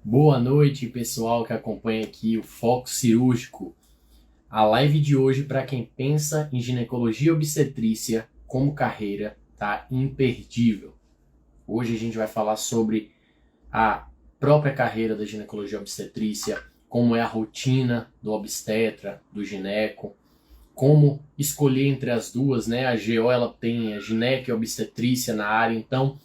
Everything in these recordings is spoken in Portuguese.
Boa noite, pessoal que acompanha aqui o Foco Cirúrgico. A live de hoje, para quem pensa em ginecologia e obstetrícia como carreira, tá imperdível. Hoje a gente vai falar sobre a própria carreira da ginecologia e obstetrícia, como é a rotina do obstetra, do gineco, como escolher entre as duas, né? A GO ela tem a gineco e a obstetrícia na área, então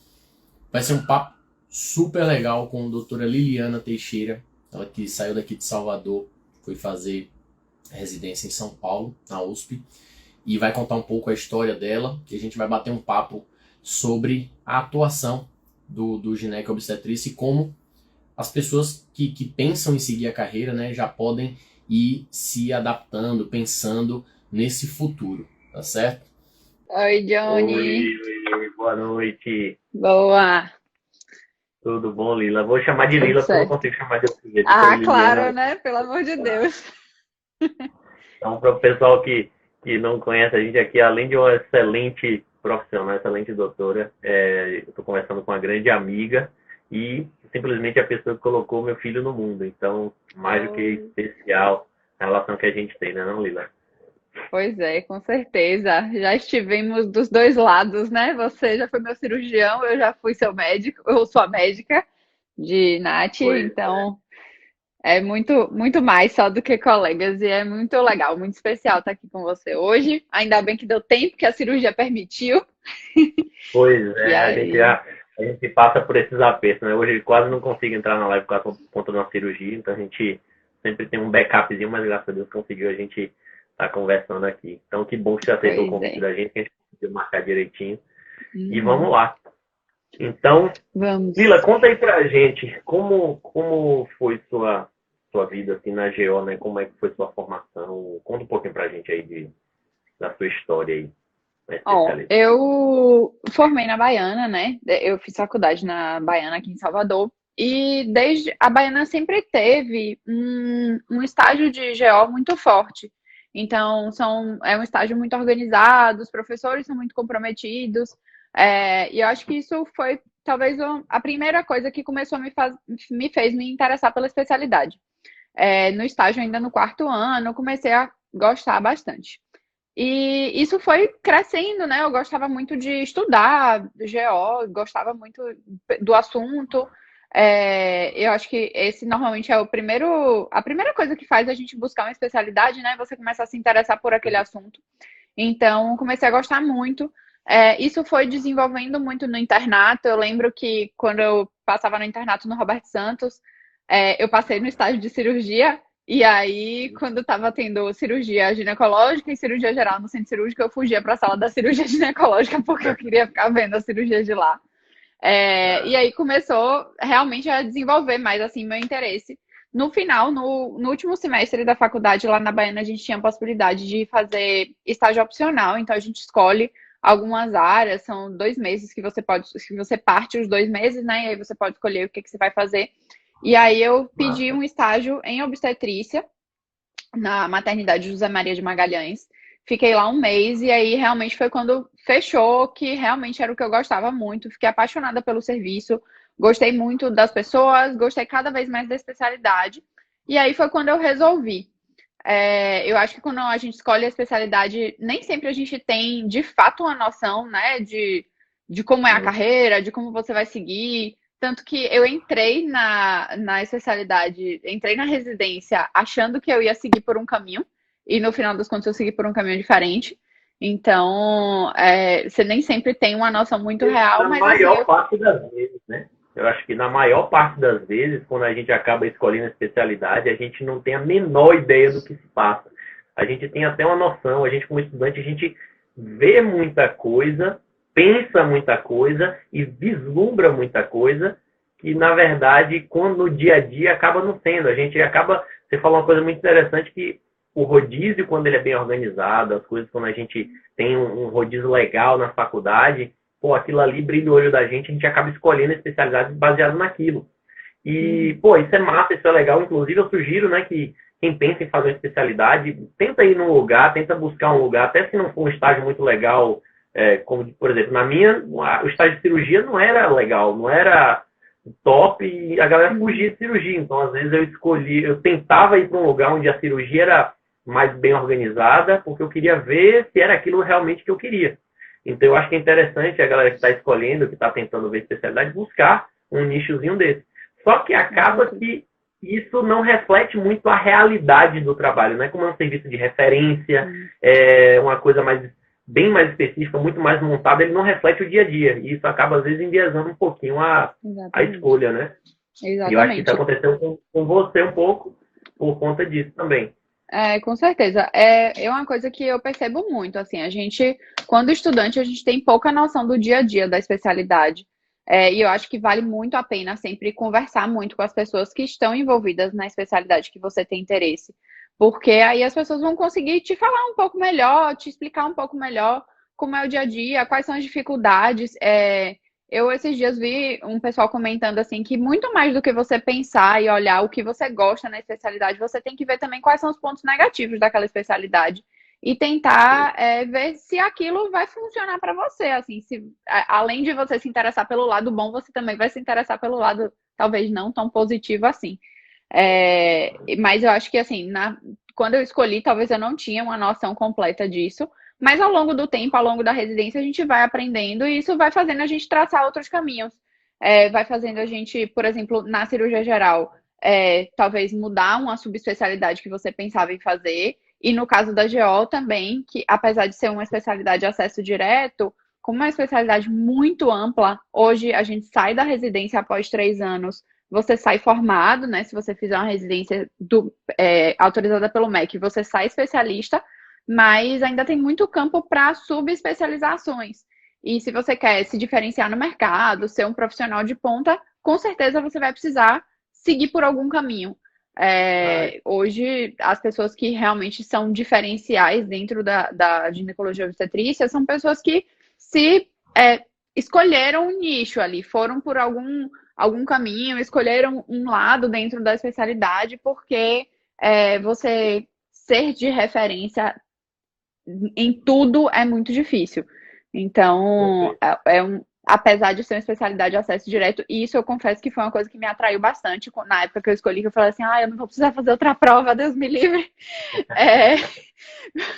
vai ser um papo super legal com a doutora Liliana Teixeira, ela que saiu daqui de Salvador, foi fazer residência em São Paulo, na USP, e vai contar um pouco a história dela, e a gente vai bater um papo sobre a atuação do gineco obstetrícia e como as pessoas que pensam em seguir a carreira, né, já podem ir se adaptando, pensando nesse futuro, tá certo? Oi, Johnny. Oi, boa noite. Boa. Tudo bom, Lila? Vou chamar de Tudo Lila porque eu não certo. consigo chamar de outro jeito. Doutora Ah, Liliana. claro, né? Pelo amor de Deus. Então, para o pessoal que não conhece a gente aqui, além de uma excelente profissional, excelente doutora, eu estou conversando com uma grande amiga e simplesmente a pessoa que colocou meu filho no mundo. Então, mais do que Oh, especial a relação que a gente tem, né, não, Lila? pois é, com certeza. Já estivemos dos dois lados, né? Você já foi meu cirurgião, eu já fui seu médico, eu sou a médica de Nath, Pois é. então é muito, muito mais só do que colegas e é muito legal, muito especial estar aqui com você hoje. Ainda bem que deu tempo, que a cirurgia permitiu. Pois E é, aí, a gente passa por esses apertos, né? Hoje quase não consigo entrar na live por conta de uma cirurgia, então a gente sempre tem um backupzinho, mas graças a Deus conseguiu a gente estar conversando aqui. Então que bom que você aceitou o pois convite é. da gente, que a gente conseguiu marcar direitinho. E vamos Uhum. lá. Então, Lila, Vamos. conta aí pra gente como foi sua vida assim na GO, né? Como é que foi sua formação? Conta um pouquinho pra gente aí da sua história aí na Ó, especialidade. eu formei na Baiana, né? Eu fiz faculdade na Baiana aqui em Salvador. E desde a Baiana sempre teve um estágio de GO muito forte. Então, é um estágio muito organizado, os professores são muito comprometidos. E eu acho que isso foi talvez a primeira coisa que começou me fez me interessar pela especialidade. No estágio, ainda no quarto ano, eu comecei a gostar bastante. E isso foi crescendo, né? Eu gostava muito de estudar GO, gostava muito do assunto. Eu acho que esse normalmente é a primeira coisa que faz a gente buscar uma especialidade, né? Você começa a se interessar por aquele assunto. Então, comecei a gostar muito. Isso foi desenvolvendo muito no internato. Eu lembro que quando eu passava no internato no Roberto Santos, eu passei no estágio de cirurgia. E aí, quando estava tendo cirurgia ginecológica e cirurgia geral no centro cirúrgico, eu fugia para a sala da cirurgia ginecológica porque eu queria ficar vendo a cirurgia de lá. E aí começou realmente a desenvolver mais assim meu interesse. No final, no último semestre da faculdade, lá na Baiana, a gente tinha a possibilidade de fazer estágio opcional, então a gente escolhe algumas áreas, são 2 meses que você parte os 2 meses, né? E aí você pode escolher o que você vai fazer. E aí eu pedi Massa. um estágio em obstetrícia na maternidade José Maria de Magalhães. Fiquei lá um mês e aí realmente foi quando fechou, que realmente era o que eu gostava muito. Fiquei apaixonada pelo serviço, gostei muito das pessoas, gostei cada vez mais da especialidade. E aí foi quando eu resolvi. Eu acho que quando a gente escolhe a especialidade, nem sempre a gente tem de fato uma noção, né, de como é a Sim. carreira, de como você vai seguir. Tanto que eu entrei na especialidade, entrei na residência achando que eu ia seguir por um caminho, e no final das contas eu segui por um caminho diferente. Então, você nem sempre tem uma noção muito real, Na mas assim, maior parte das vezes, né? Eu acho que na maior parte das vezes, quando a gente acaba escolhendo a especialidade, a gente não tem a menor ideia do que se passa. A gente tem até uma noção, a gente como estudante, a gente vê muita coisa, pensa muita coisa e vislumbra muita coisa que, na verdade, quando no dia a dia acaba não sendo. A gente acaba, você falou uma coisa muito interessante que o rodízio, quando ele é bem organizado, as coisas quando a gente tem um rodízio legal na faculdade, pô, aquilo ali brilha o olho da gente, a gente acaba escolhendo a especialidade baseado naquilo. E, uhum, pô, isso é massa, isso é legal. Inclusive, eu sugiro, né, que quem pensa em fazer uma especialidade, tenta ir num lugar, tenta buscar um lugar, até se não for um estágio muito legal, como, por exemplo, na minha, o estágio de cirurgia não era legal, top e a galera fugia de cirurgia. Então, às vezes, eu tentava ir para um lugar onde a cirurgia era mais bem organizada, porque eu queria ver se era aquilo realmente que eu queria. Então, eu acho que é interessante a galera que está escolhendo, que está tentando ver especialidade, buscar um nichozinho desse. Só que acaba que isso não reflete muito a realidade do trabalho, né? Como é um serviço de referência, é uma coisa bem mais específica, muito mais montada, ele não reflete o dia a dia. E isso acaba, às vezes, enviesando um pouquinho a escolha, né? Exatamente. E eu acho que isso aconteceu com você um pouco por conta disso também. Com certeza. É uma coisa que eu percebo muito, assim, a gente, quando estudante, a gente tem pouca noção do dia a dia da especialidade. E eu acho que vale muito a pena sempre conversar muito com as pessoas que estão envolvidas na especialidade que você tem interesse. Porque aí as pessoas vão conseguir te falar um pouco melhor, te explicar um pouco melhor como é o dia a dia, quais são as dificuldades. Eu esses dias vi um pessoal comentando assim que muito mais do que você pensar e olhar o que você gosta na especialidade, você tem que ver também quais são os pontos negativos daquela especialidade e tentar ver se aquilo vai funcionar para você. Assim, se além de você se interessar pelo lado bom, você também vai se interessar pelo lado talvez não tão positivo assim. Mas eu acho que assim, quando eu escolhi, talvez eu não tinha uma noção completa disso. Mas ao longo do tempo, ao longo da residência, a gente vai aprendendo e isso vai fazendo a gente traçar outros caminhos. Vai fazendo a gente, por exemplo, na cirurgia geral, talvez mudar uma subespecialidade que você pensava em fazer. E no caso da GO também, que apesar de ser uma especialidade de acesso direto, como é uma especialidade muito ampla, hoje a gente sai da residência após 3 anos, você sai formado, né? Se você fizer uma residência autorizada pelo MEC, você sai especialista, mas ainda tem muito campo para subespecializações. E se você quer se diferenciar no mercado, ser um profissional de ponta, com certeza você vai precisar seguir por algum caminho. Hoje, as pessoas que realmente são diferenciais dentro da ginecologia obstetrícia são pessoas que se escolheram um nicho ali, foram por algum caminho, escolheram um lado dentro da especialidade, porque você ser de referência em tudo é muito difícil. Então, apesar de ser uma especialidade de acesso direto, e isso eu confesso que foi uma coisa que me atraiu bastante na época que eu escolhi, que eu falei assim, eu não vou precisar fazer outra prova, Deus me livre.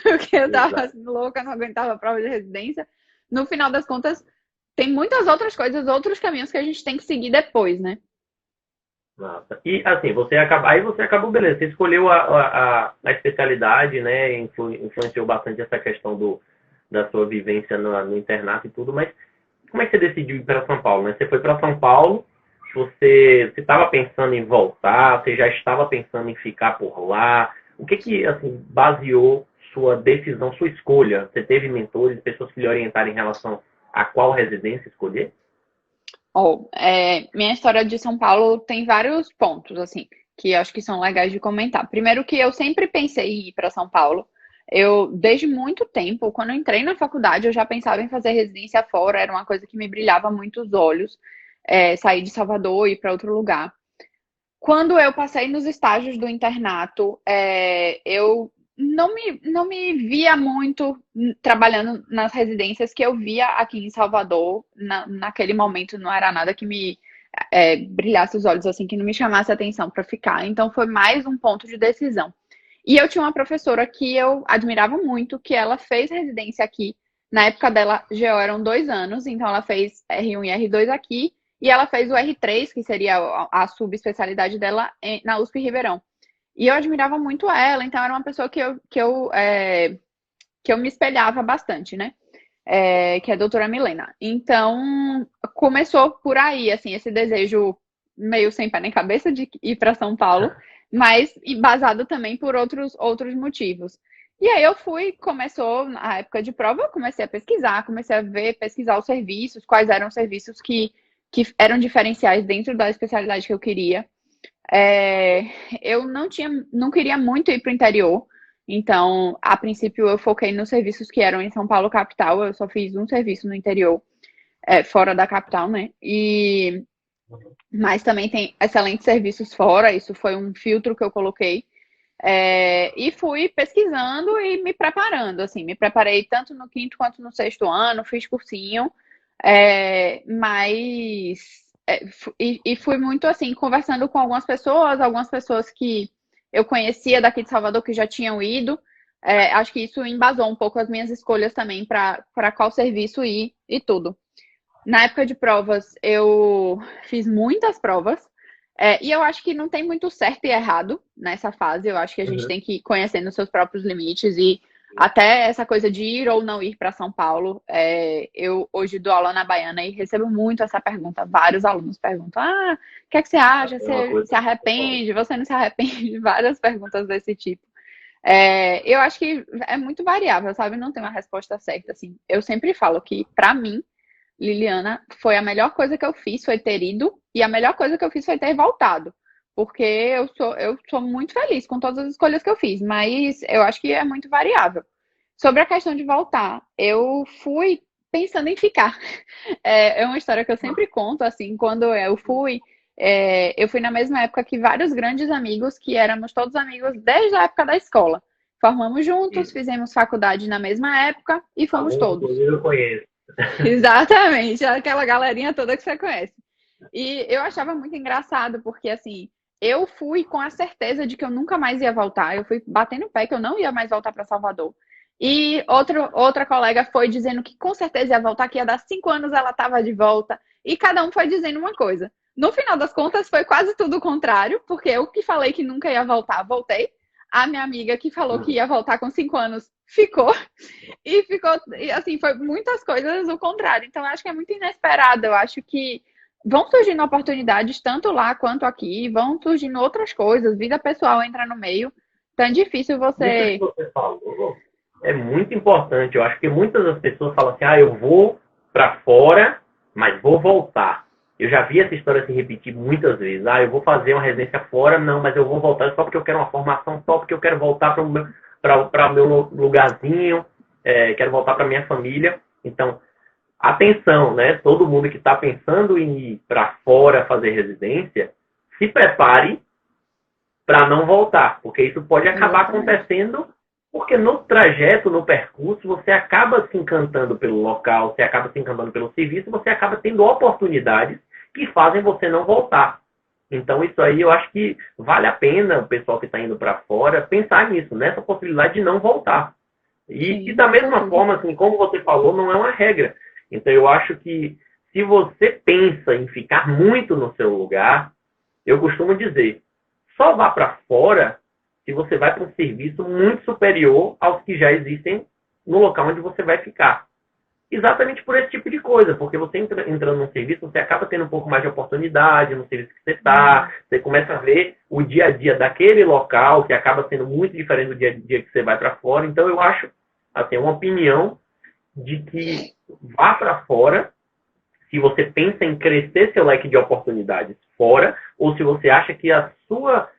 Porque eu tava assim, louca, não aguentava a prova de residência. No final das contas, tem muitas outras coisas, outros caminhos que a gente tem que seguir depois, né? Nossa. E assim, você acabou, beleza, você escolheu a especialidade, né? Influenciou bastante essa questão da sua vivência no internato e tudo, mas como é que você decidiu ir para São Paulo, né? Você foi para São Paulo, você estava pensando em voltar, você já estava pensando em ficar por lá? O que assim, baseou sua decisão, sua escolha? Você teve mentores, pessoas que lhe orientaram em relação a qual residência escolher? Minha história de São Paulo tem vários pontos, assim, que acho que são legais de comentar. Primeiro que eu sempre pensei em ir para São Paulo. Desde muito tempo, quando eu entrei na faculdade, eu já pensava em fazer residência fora, era uma coisa que me brilhava muito os olhos, sair de Salvador e ir para outro lugar. Quando eu passei nos estágios do internato, eu não me via muito trabalhando nas residências que eu via aqui em Salvador. Naquele momento não era nada que me brilhasse os olhos, assim, que não me chamasse atenção para ficar. Então foi mais um ponto de decisão. E eu tinha uma professora que eu admirava muito, que ela fez residência aqui. Na época dela, GO eram 2 anos, então ela fez R1 e R2 aqui. E ela fez o R3, que seria a subespecialidade dela, na USP Ribeirão. E eu admirava muito ela, então era uma pessoa que eu me espelhava bastante, né? Que é a doutora Milena. Então, começou por aí, assim, esse desejo meio sem pé nem cabeça de ir para São Paulo, mas embasado também por outros motivos. E aí começou a época de prova, eu comecei a pesquisar, pesquisar os serviços, quais eram os serviços que eram diferenciais dentro da especialidade que eu queria. Eu não queria muito ir para o interior, então, a princípio, eu foquei nos serviços que eram em São Paulo, capital. Eu só fiz um serviço no interior, fora da capital, né? Mas também tem excelentes serviços fora, isso foi um filtro que eu coloquei. E fui pesquisando e me preparando, assim. Me preparei tanto no 5º quanto no 6º ano, fiz cursinho. Mas E fui muito assim, conversando com algumas pessoas que eu conhecia daqui de Salvador que já tinham ido. Acho que isso embasou um pouco as minhas escolhas também para qual serviço ir e tudo. Na época de provas, eu fiz muitas provas. E eu acho que não tem muito certo e errado nessa fase. Eu acho que a gente Uhum. tem que ir conhecendo os seus próprios limites e até essa coisa de ir ou não ir para São Paulo. Eu hoje dou aula na Baiana e recebo muito essa pergunta. Vários alunos perguntam: o que é que você acha? É uma Você coisa se que você falou. arrepende? Você não se arrepende? Várias perguntas desse tipo. Eu acho que é muito variável, sabe? Não tem uma resposta certa, assim. Eu sempre falo que, para mim, Liliana, foi a melhor coisa que eu fiz, foi ter ido, e a melhor coisa que eu fiz foi ter voltado. Porque eu sou muito feliz com todas as escolhas que eu fiz, mas eu acho que é muito variável. Sobre a questão de voltar, eu fui pensando em ficar. É uma história que eu sempre conto, assim, quando eu fui na mesma época que vários grandes amigos, que éramos todos amigos desde a época da escola. Formamos juntos, E fizemos faculdade na mesma época e fomos alguns, todos. inclusive, eu conheço. Exatamente, aquela galerinha toda que você conhece. E eu achava muito engraçado, porque assim, eu fui com a certeza de que eu nunca mais ia voltar. Eu fui batendo o pé que eu não ia mais voltar para Salvador. E outra colega foi dizendo que com certeza ia voltar, que ia dar 5 anos ela estava de volta. E cada um foi dizendo uma coisa. No final das contas, foi quase tudo o contrário, porque eu que falei que nunca ia voltar, voltei. A minha amiga que falou que Uhum. ia voltar com 5 anos ficou. E ficou, e, assim, foi muitas coisas o contrário. Então, eu acho que é muito inesperado. Eu acho que vão surgindo oportunidades, tanto lá quanto aqui, vão surgindo outras coisas, vida pessoal entra no meio. Então, é difícil Isso que você. você falou é muito importante. Eu acho que muitas das pessoas falam assim: eu vou para fora, mas vou voltar. Eu já vi essa história se repetir muitas vezes. Eu vou fazer uma residência fora, não, mas eu vou voltar só porque eu quero uma formação, só porque eu quero voltar para o meu lugarzinho, quero voltar para minha família. Então, atenção, né? Todo mundo que está pensando em ir para fora fazer residência, se prepare para não voltar, porque isso pode acabar Exatamente. acontecendo, porque no trajeto, no percurso, você acaba se encantando pelo local, você acaba se encantando pelo serviço, você acaba tendo oportunidades que fazem você não voltar. Então, isso aí eu acho que vale a pena o pessoal que está indo para fora pensar nisso, nessa possibilidade de não voltar. E Sim, da com mesma certeza. forma, assim, como você falou, não é uma regra. Então, eu acho que se você pensa em ficar muito no seu lugar, eu costumo dizer, só vá para fora se você vai para um serviço muito superior aos que já existem no local onde você vai ficar. Exatamente por esse tipo de coisa, porque você entrando num serviço, você acaba tendo um pouco mais de oportunidade no serviço que você está, você começa a ver o dia a dia daquele local, que acaba sendo muito diferente do dia a dia que você vai para fora. Então, eu acho, assim, uma opinião de que vá para fora se você pensa em crescer seu leque de oportunidades fora, ou se você acha que a sua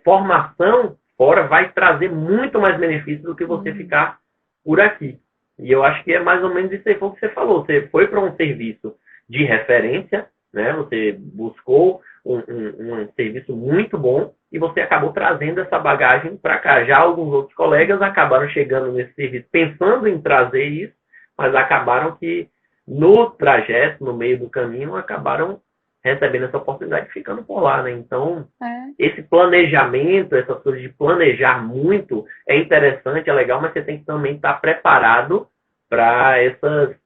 formação fora vai trazer muito mais benefício do que você Uhum. ficar por aqui. E eu acho que é mais ou menos isso aí que você falou. Você foi para um serviço de referência, né? Você buscou um serviço muito bom e você acabou trazendo essa bagagem para cá. Já alguns outros colegas acabaram chegando nesse serviço pensando em trazer isso, mas acabaram que no trajeto, no meio do caminho, acabaram recebendo essa oportunidade e ficando por lá, né? Então, É, esse planejamento, essas coisas de planejar muito, é interessante, é legal, mas você tem que também estar preparado para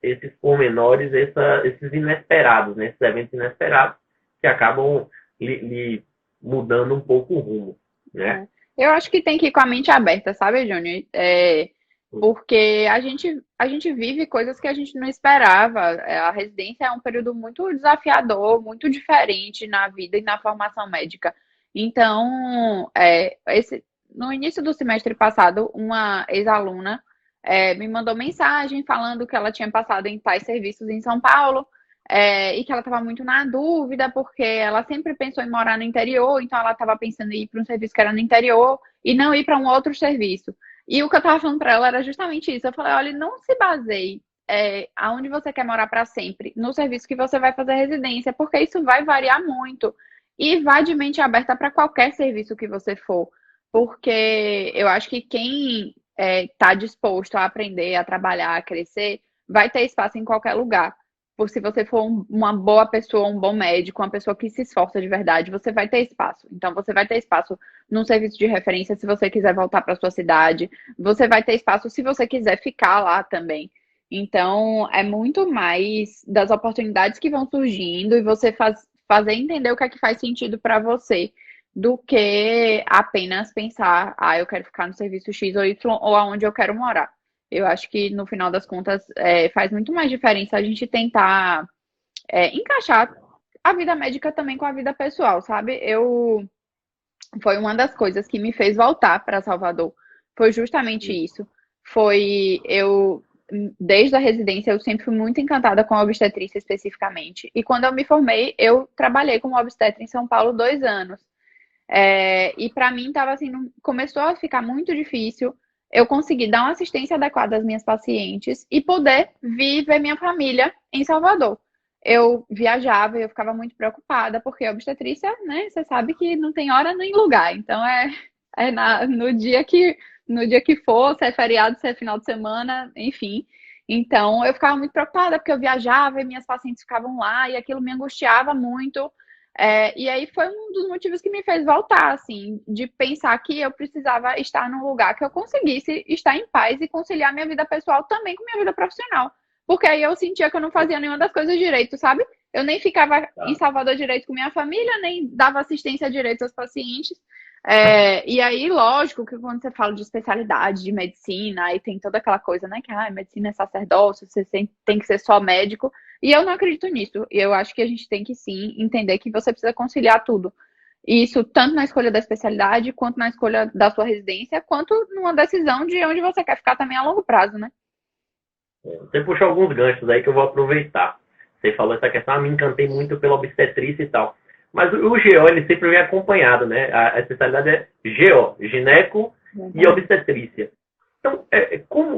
esses pormenores, esses inesperados, né? Esses eventos inesperados que acabam lhe mudando um pouco o rumo, né? é. Eu acho que tem que ir com a mente aberta, sabe, Júnior? Porque a gente vive coisas que a gente não esperava. A residência é um período muito desafiador, muito diferente na vida e na formação médica. Então, no início do semestre passado, uma ex-aluna me mandou mensagem falando que ela tinha passado em tais serviços em São Paulo, e que ela estava muito na dúvida, porque ela sempre pensou em morar no interior, então ela estava pensando em ir para um serviço que era no interior e não ir para um outro serviço. E o que eu tava falando pra ela era justamente isso. Eu falei, olha, não se baseie aonde você quer morar para sempre, no serviço que você vai fazer residência, porque isso vai variar muito. E vá de mente aberta para qualquer serviço que você for. Porque eu acho que quem está disposto a aprender, a trabalhar, a crescer, vai ter espaço em qualquer lugar. se você for uma boa pessoa, um bom médico, uma pessoa que se esforça de verdade, você vai ter espaço. Então, você vai ter espaço num serviço de referência se você quiser voltar para sua cidade. Você vai ter espaço se você quiser ficar lá também. Então, é muito mais das oportunidades que vão surgindo e você fazer entender o que é que faz sentido para você, do que apenas pensar, eu quero ficar no serviço X ou Y ou aonde eu quero morar. Eu acho que no final das contas faz muito mais diferença a gente tentar encaixar a vida médica também com a vida pessoal, sabe? Foi uma das coisas que me fez voltar para Salvador. Foi justamente isso. Desde a residência, eu sempre fui muito encantada com a obstetrícia especificamente. E quando eu me formei, eu trabalhei como obstetra em São Paulo 2 anos. E para mim tava assim, começou a ficar muito difícil eu conseguir dar uma assistência adequada às minhas pacientes e poder vir ver minha família em Salvador. Eu viajava e eu ficava muito preocupada, porque a obstetrícia, né, você sabe que não tem hora nem lugar. Então no dia que for, se é feriado, se é final de semana, enfim. Então eu ficava muito preocupada, porque eu viajava e minhas pacientes ficavam lá e aquilo me angustiava muito. E aí foi um dos motivos que me fez voltar, assim, de pensar que eu precisava estar num lugar que eu conseguisse estar em paz e conciliar minha vida pessoal também com minha vida profissional. Porque aí eu sentia que eu não fazia nenhuma das coisas direito, sabe? Eu nem ficava em Salvador direito com minha família, nem dava assistência direito aos pacientes. E aí, lógico, que quando você fala de especialidade, de medicina, aí tem toda aquela coisa, né? Que medicina é sacerdócio, você tem que ser só médico. E eu não acredito nisso. E eu acho que a gente tem que, sim, entender que você precisa conciliar tudo. Isso tanto na escolha da especialidade, quanto na escolha da sua residência, quanto numa decisão de onde você quer ficar também a longo prazo, né? Você puxou alguns ganchos aí que eu vou aproveitar. Você falou essa questão, me encantei muito pela obstetrícia e tal. Mas o GO, ele sempre vem acompanhado, né? A especialidade é GO, gineco e obstetrícia. Então,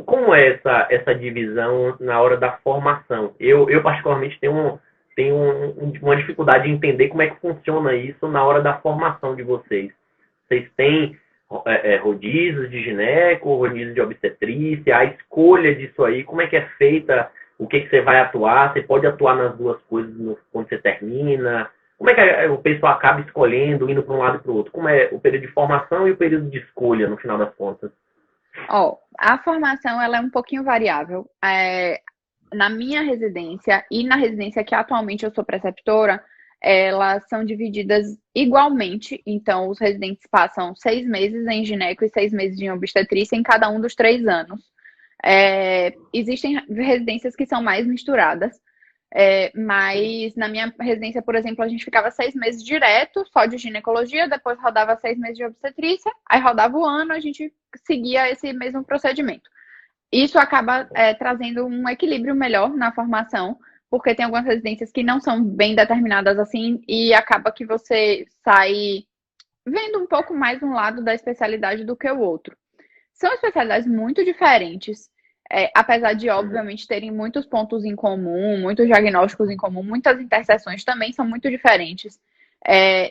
como é essa divisão na hora da formação? Eu particularmente, tenho uma dificuldade de entender como é que funciona isso na hora da formação de vocês. Vocês têm rodízios de gineco, rodízios de obstetrícia, a escolha disso aí, como é que é feita, o que você vai atuar, você pode atuar nas duas coisas quando você termina, como é que o pessoal acaba escolhendo, indo para um lado e para o outro? Como é o período de formação e o período de escolha, no final das contas? A formação ela é um pouquinho variável. Na minha residência e na residência que atualmente eu sou preceptora, elas são divididas igualmente. Então, os residentes passam 6 meses em gineco e 6 meses em obstetrícia em cada um dos 3 anos. Existem residências que são mais misturadas. Mas na minha residência, por exemplo, a gente ficava 6 meses direto, só de ginecologia, depois rodava 6 meses de obstetrícia, aí rodava o ano, a gente seguia esse mesmo procedimento. Isso acaba trazendo um equilíbrio melhor na formação, porque tem algumas residências que não são bem determinadas assim, e acaba que você sai vendo um pouco mais um lado da especialidade do que o outro. São especialidades muito diferentes, apesar de, obviamente, terem muitos pontos em comum, muitos diagnósticos em comum, muitas interseções também são muito diferentes.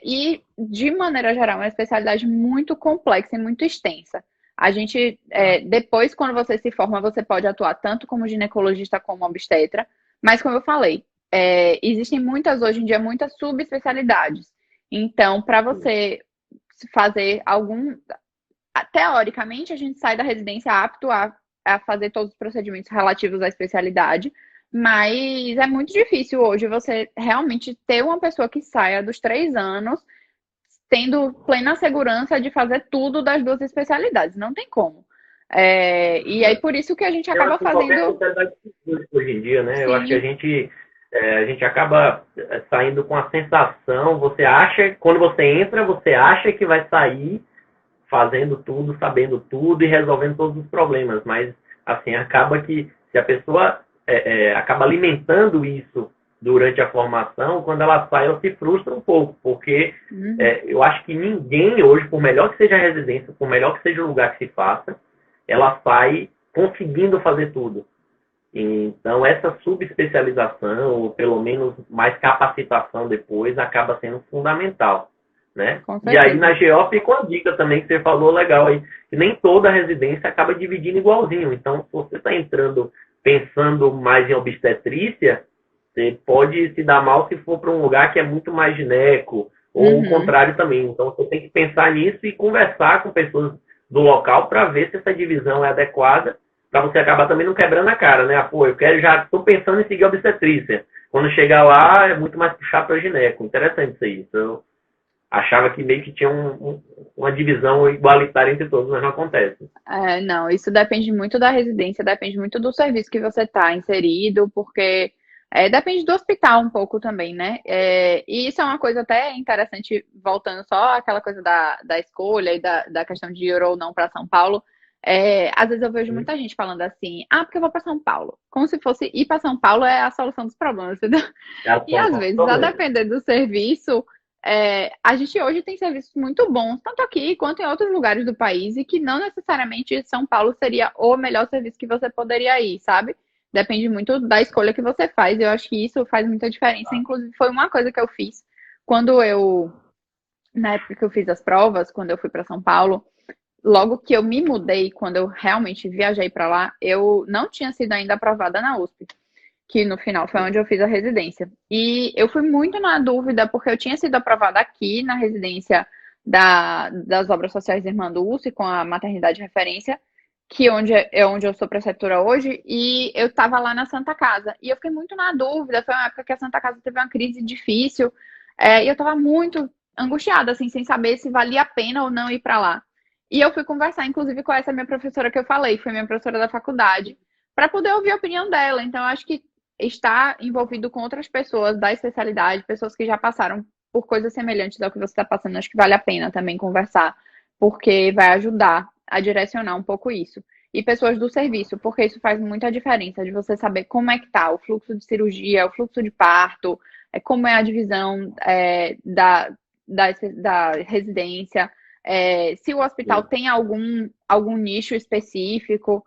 E, de maneira geral, é uma especialidade muito complexa e muito extensa. A gente, depois, quando você se forma, você pode atuar tanto como ginecologista como obstetra, mas, como eu falei, existem hoje em dia, muitas subespecialidades. Então, para você fazer teoricamente, a gente sai da residência apto a fazer todos os procedimentos relativos à especialidade, mas é muito difícil hoje você realmente ter uma pessoa que saia dos 3 anos tendo plena segurança de fazer tudo das 2 especialidades. Não tem como. E aí, por isso que a gente acaba fazendo... Hoje em dia, né? Sim. Eu acho que a gente acaba saindo com a sensação, quando você entra, você acha que vai sair fazendo tudo, sabendo tudo e resolvendo todos os problemas. Mas, assim, acaba que se a pessoa acaba alimentando isso durante a formação, quando ela sai, ela se frustra um pouco, porque eu acho que ninguém hoje, por melhor que seja a residência, por melhor que seja o lugar que se faça, ela sai conseguindo fazer tudo. Então, essa subespecialização, ou pelo menos mais capacitação depois, acaba sendo fundamental, né? E aí, na GO, fica uma dica também que você falou legal aí, que nem toda residência acaba dividindo igualzinho. Então, se você está entrando pensando mais em obstetrícia, Você pode se dar mal se for para um lugar que é muito mais gineco, ou o contrário também. Então, você tem que pensar nisso e conversar com pessoas do local para ver se essa divisão é adequada, para você acabar também não quebrando a cara, né? Pô, já estou pensando em seguir a obstetrícia. Quando chegar lá, é muito mais puxado para gineco. Interessante isso aí. Então, achava que meio que tinha uma divisão igualitária entre todos, mas não acontece. Não, isso depende muito da residência, depende muito do serviço que você está inserido, porque depende do hospital um pouco também, né? E isso é uma coisa até interessante, voltando só àquela coisa da escolha e da questão de ir ou não para São Paulo. Às vezes eu vejo muita gente falando assim, porque eu vou para São Paulo. Como se fosse ir para São Paulo é a solução dos problemas, entendeu? E às vezes, a depender do serviço, a gente hoje tem serviços muito bons, tanto aqui quanto em outros lugares do país, e que não necessariamente São Paulo seria o melhor serviço que você poderia ir, sabe? Depende muito da escolha que você faz. Eu acho que isso faz muita diferença. Inclusive, foi uma coisa que eu fiz na época que eu fiz as provas, quando eu fui para São Paulo. Logo que eu me mudei, quando eu realmente viajei para lá, eu não tinha sido ainda aprovada na USP, que no final foi onde eu fiz a residência. E eu fui muito na dúvida, porque eu tinha sido aprovada aqui na residência das Obras Sociais Irmã Dulce, com a maternidade referência, que onde eu sou preceptora hoje, e eu estava lá na Santa Casa. E eu fiquei muito na dúvida, foi uma época que a Santa Casa teve uma crise difícil, e eu estava muito angustiada, assim, sem saber se valia a pena ou não ir para lá. E eu fui conversar, inclusive, com essa minha professora que eu falei, foi minha professora da faculdade, para poder ouvir a opinião dela. Então, eu acho que estar envolvido com outras pessoas da especialidade, pessoas que já passaram por coisas semelhantes ao que você está passando, acho que vale a pena também conversar, porque vai ajudar a direcionar um pouco isso. E pessoas do serviço, porque isso faz muita diferença, de você saber como é que tá o fluxo de cirurgia, o fluxo de parto, como é a divisão da residência, se o hospital tem algum nicho específico,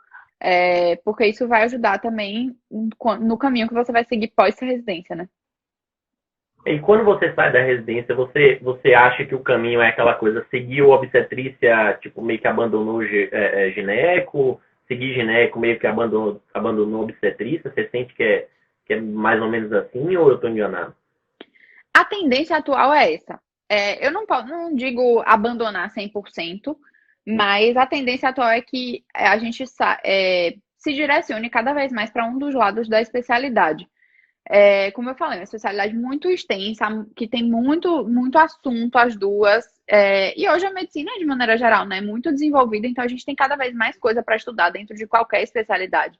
porque isso vai ajudar também no caminho que você vai seguir pós-residência, né? E quando você sai da residência, você acha que o caminho é aquela coisa, seguir o obstetrícia, tipo, meio que abandonou gineco, seguir gineco, meio que abandonou obstetrícia? Você sente que é mais ou menos assim, ou eu estou enganado? A tendência atual é essa. Eu não digo abandonar 100%, mas a tendência atual é que a gente se direcione cada vez mais para um dos lados da especialidade. Como eu falei, é uma especialidade muito extensa, que tem muito, muito assunto, as duas. E hoje a medicina, de maneira geral, né, é muito desenvolvida, então a gente tem cada vez mais coisa para estudar dentro de qualquer especialidade.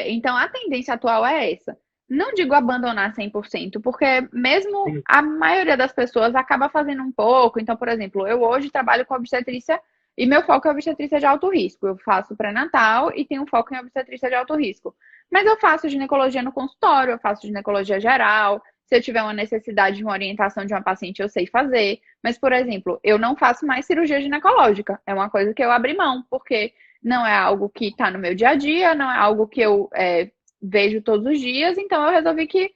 Então a tendência atual é essa. Não digo abandonar 100%, porque mesmo a maioria das pessoas acaba fazendo um pouco. Então, por exemplo, eu hoje trabalho com obstetrícia e meu foco é obstetrícia de alto risco. Eu faço pré-natal e tenho foco em obstetrícia de alto risco. Mas eu faço ginecologia no consultório, eu faço ginecologia geral. Se eu tiver uma necessidade de uma orientação de uma paciente, eu sei fazer. Mas, por exemplo, eu não faço mais cirurgia ginecológica. É uma coisa que eu abri mão, porque não é algo que está no meu dia a dia, não é algo que eu vejo todos os dias, então eu resolvi que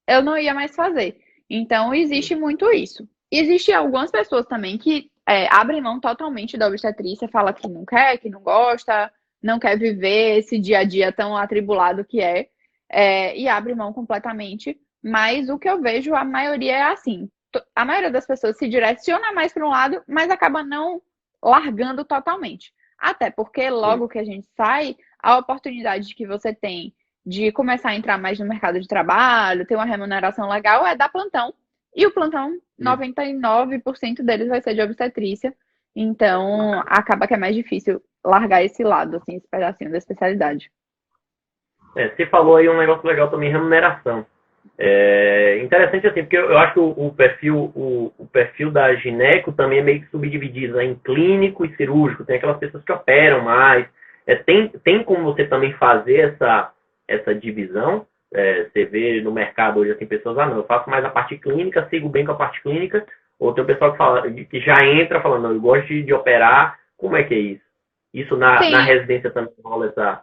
eu não ia mais fazer. Então, existe muito isso. Existem algumas pessoas também que abrem mão totalmente da obstetrícia, fala que não quer, que não gosta, não quer viver esse dia a dia tão atribulado que e abre mão completamente. Mas o que eu vejo, a maioria é assim. A maioria das pessoas se direciona mais para um lado, mas acaba não largando totalmente. Até porque logo que a gente sai, a oportunidade que você tem de começar a entrar mais no mercado de trabalho, ter uma remuneração legal, é dar plantão. E o plantão, 99% deles vai ser de obstetrícia. Então, acaba que é mais difícil largar esse lado, assim, esse pedacinho da especialidade. Você falou aí um negócio legal também, remuneração. Interessante assim, porque eu acho que o perfil da gineco também é meio que subdividido, né, em clínico e cirúrgico. Tem aquelas pessoas que operam mais. Tem como você também fazer essa divisão? Você vê no mercado hoje, assim, pessoas, não, eu faço mais a parte clínica, sigo bem com a parte clínica, ou tem o pessoal que já entra falando, não, eu gosto de operar. Como é que é isso? Isso na residência também rola essa...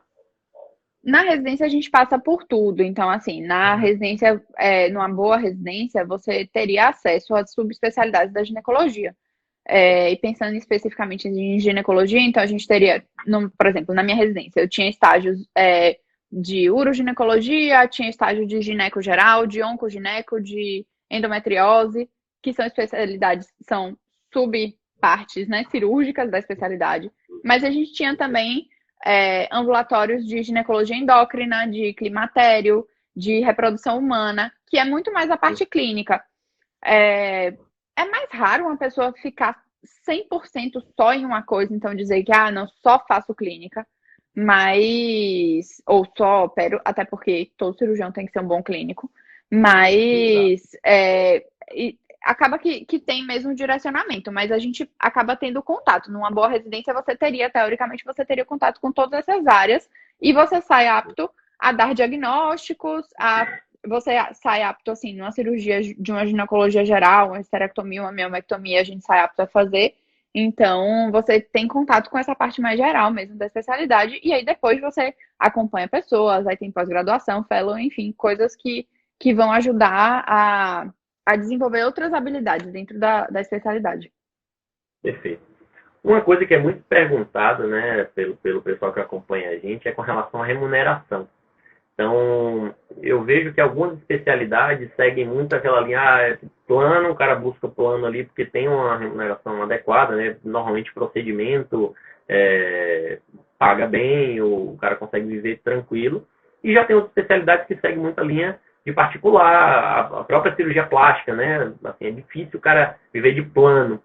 Na residência a gente passa por tudo, então assim, na residência, numa boa residência, você teria acesso às subespecialidades da ginecologia. E pensando especificamente em ginecologia, então a gente teria, por exemplo, na minha residência, eu tinha estágios de uroginecologia, tinha estágio de gineco geral, de oncogineco, de endometriose, que são especialidades, são subpartes, né, cirúrgicas da especialidade. Mas a gente tinha também ambulatórios de ginecologia endócrina, de climatério, de reprodução humana, que é muito mais a parte clínica. É mais raro uma pessoa ficar 100% só em uma coisa, então dizer que, não, só faço clínica, mas, ou só opero, até porque todo cirurgião tem que ser um bom clínico, mas acaba que tem mesmo direcionamento, mas a gente acaba tendo contato. Numa boa residência, teoricamente, você teria contato com todas essas áreas e você sai apto a dar diagnósticos, você sai apto, assim, numa cirurgia de uma ginecologia geral, uma esterectomia, uma miomectomia, a gente sai apto a fazer. Então, você tem contato com essa parte mais geral mesmo da especialidade, e aí depois você acompanha pessoas, aí tem pós-graduação, fellow, enfim, coisas que vão ajudar a desenvolver outras habilidades dentro da especialidade. Perfeito. Uma coisa que é muito perguntada, né, pelo pessoal que acompanha a gente é com relação à remuneração. Então, eu vejo que algumas especialidades seguem muito aquela linha, plano, o cara busca plano ali porque tem uma remuneração adequada, né? Normalmente procedimento paga bem, o cara consegue viver tranquilo. E já tem outras especialidades que seguem muito a linha de particular, a própria cirurgia plástica, né? Assim, é difícil o cara viver de plano.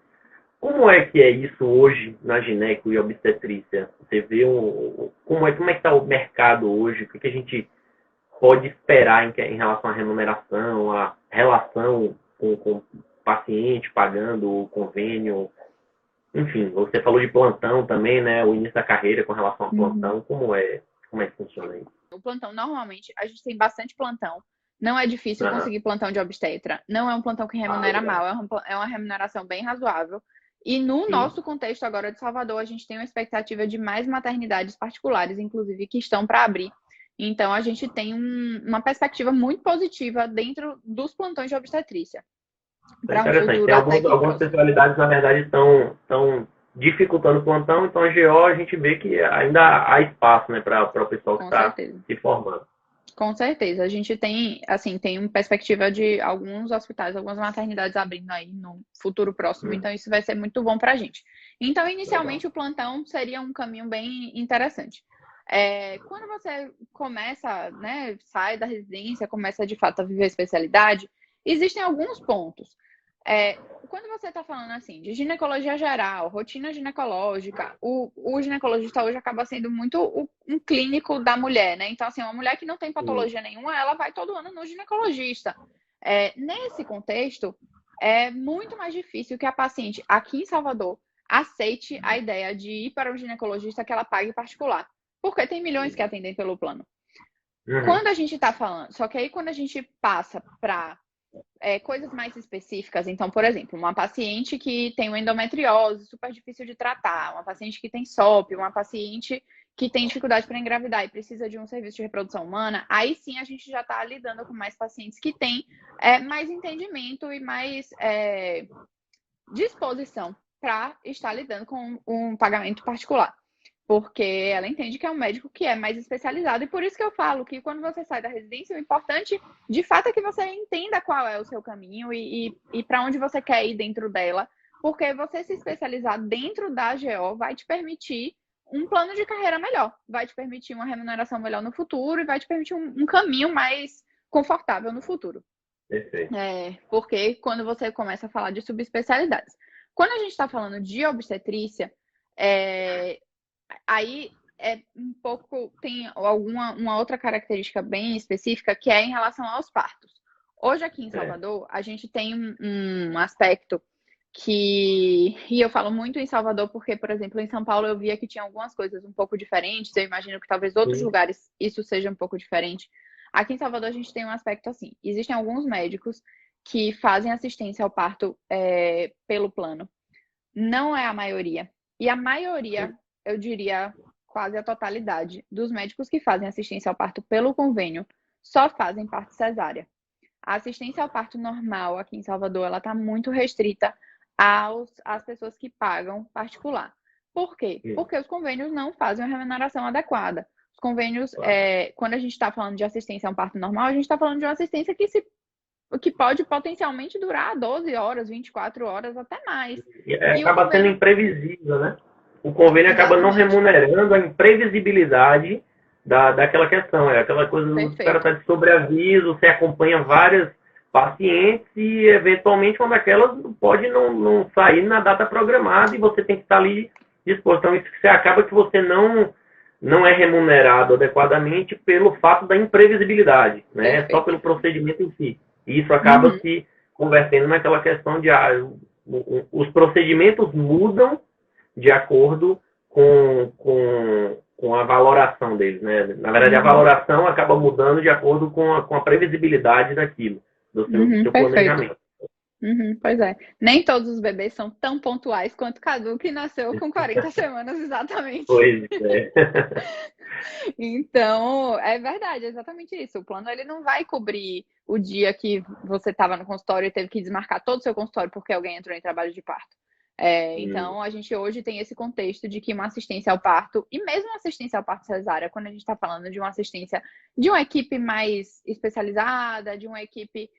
Como é que é isso hoje na gineco e obstetrícia? Você vê como é que está o mercado hoje? O que a gente pode esperar em relação à remuneração, à relação com o paciente pagando o convênio? Enfim, você falou de plantão também, né? O início da carreira com relação ao plantão. Como é que funciona isso? O plantão, normalmente, a gente tem bastante plantão. Não é difícil conseguir plantão de obstetra. Não é um plantão que remunera mal. É uma remuneração bem razoável. E no nosso contexto agora de Salvador, a gente tem uma expectativa de mais maternidades particulares, inclusive, que estão para abrir. Então, a gente tem uma perspectiva muito positiva dentro dos plantões de obstetrícia. É interessante. Tem algumas especialidades, na verdade, estão dificultando o plantão, então a GO a gente vê que ainda há espaço, né, para o pessoal que está se formando. Com certeza. A gente tem, assim, tem uma perspectiva de alguns hospitais, algumas maternidades abrindo aí no futuro próximo, então isso vai ser muito bom para a gente. Então, inicialmente, o plantão seria um caminho bem interessante. Quando você começa, né, sai da residência, começa de fato a viver a especialidade, existem alguns pontos. Quando você está falando assim de ginecologia geral, rotina ginecológica, o ginecologista hoje acaba sendo muito um clínico da mulher, né? Então, assim, uma mulher que não tem patologia nenhuma, ela vai todo ano no ginecologista. Nesse contexto, é muito mais difícil que a paciente aqui em Salvador aceite a ideia de ir para um ginecologista que ela pague particular. Porque tem milhões que atendem pelo plano. Quando a gente está falando, só que aí quando a gente passa para coisas mais específicas, então, por exemplo, uma paciente que tem uma endometriose super difícil de tratar, uma paciente que tem SOP, uma paciente que tem dificuldade para engravidar e precisa de um serviço de reprodução humana, aí sim a gente já está lidando com mais pacientes que têm mais entendimento e mais disposição para estar lidando com um pagamento particular. Porque ela entende que é um médico que é mais especializado. E por isso que eu falo que quando você sai da residência, o importante, de fato, é que você entenda qual é o seu caminho e para onde você quer ir dentro dela. Porque você se especializar dentro da GO vai te permitir um plano de carreira melhor. Vai te permitir uma remuneração melhor no futuro e vai te permitir um caminho mais confortável no futuro. Perfeito. Porque quando você começa a falar de subespecialidades. Quando a gente está falando de obstetrícia, aí um pouco, tem uma outra característica bem específica que é em relação aos partos. Hoje aqui em Salvador, a gente tem um aspecto e eu falo muito em Salvador porque, por exemplo, em São Paulo eu via que tinha algumas coisas um pouco diferentes, eu imagino que talvez outros lugares isso seja um pouco diferente. Aqui em Salvador a gente tem um aspecto assim, existem alguns médicos que fazem assistência ao parto pelo plano. Não é a maioria. E a maioria, eu diria quase a totalidade, dos médicos que fazem assistência ao parto pelo convênio só fazem parto cesárea. A assistência ao parto normal aqui em Salvador, ela está muito restrita às pessoas que pagam particular. Por quê? Porque os convênios não fazem uma remuneração adequada. Os convênios, Claro. quando a gente está falando de assistência a um parto normal, a gente está falando de uma assistência que pode potencialmente durar 12 horas, 24 horas, até mais. E E o acaba sendo convênio, imprevisível, né? O convênio acaba não exatamente, remunerando a imprevisibilidade daquela questão. É aquela coisa, o cara perfeito. está de sobreaviso, você acompanha várias pacientes e, eventualmente, uma daquelas pode não sair na data programada e você tem que estar ali disposto. Então, isso que você acaba que você não é remunerado adequadamente pelo fato da imprevisibilidade, né? Só Perfeito. pelo procedimento em si. E isso acaba Uhum, se convertendo naquela questão de os procedimentos mudam de acordo com a valoração deles, né? Na verdade, a uhum, valoração acaba mudando de acordo com a previsibilidade daquilo, do uhum, seu perfeito. planejamento. Uhum, pois é. Nem todos os bebês são tão pontuais quanto Cadu, que nasceu com 40 semanas exatamente. Pois é. Então, é verdade, é exatamente isso. O plano ele não vai cobrir o dia que você estava no consultório e teve que desmarcar todo o seu consultório porque alguém entrou em trabalho de parto. Então, a gente hoje tem esse contexto de que uma assistência ao parto, e mesmo uma assistência ao parto cesárea, quando a gente está falando de uma assistência de uma equipe mais especializada, de uma equipe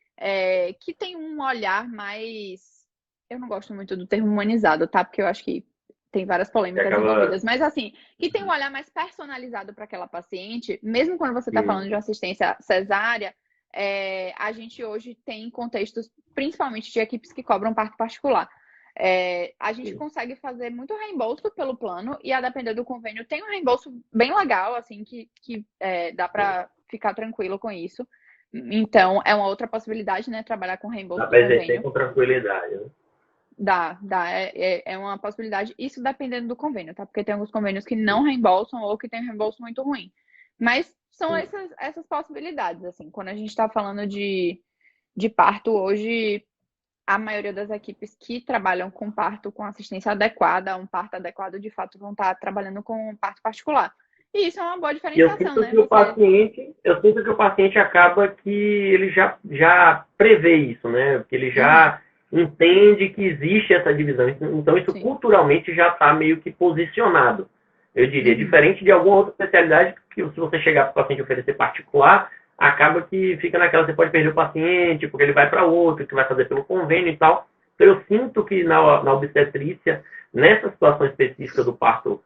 que tem um olhar mais. Eu não gosto muito do termo humanizado, tá? Porque eu acho que tem várias Você polêmicas acaba. envolvidas, mas assim, que tem um olhar mais personalizado para aquela paciente, mesmo quando você está falando de uma assistência cesárea, a gente hoje tem contextos, principalmente de equipes que cobram parto particular. A gente consegue fazer muito reembolso pelo plano e, a depender do convênio, tem um reembolso bem legal, assim, que dá para ficar tranquilo com isso. Então, é uma outra possibilidade, né? Trabalhar com Dá reembolso do para exercer convênio. com tranquilidade, né? Dá. É uma possibilidade. Isso dependendo do convênio, tá? Porque tem alguns convênios que não reembolsam ou que tem um reembolso muito ruim. Mas são Sim. essas possibilidades, assim. Quando a gente está falando de parto hoje, a maioria das equipes que trabalham com parto com assistência adequada, um parto adequado, de fato, vão estar trabalhando com parto particular. E isso é uma boa E diferenciação, né? eu sinto que o paciente acaba que ele já prevê isso, né? Que ele Uhum, já entende que existe essa divisão. Então, isso sim. culturalmente já está meio que posicionado. Eu diria, Uhum, diferente de alguma outra especialidade, que se você chegar para o paciente oferecer particular, acaba que fica naquela, você pode perder o paciente, porque ele vai para outro, que vai fazer pelo convênio e tal. Então, eu sinto que na obstetrícia, nessa situação específica do parto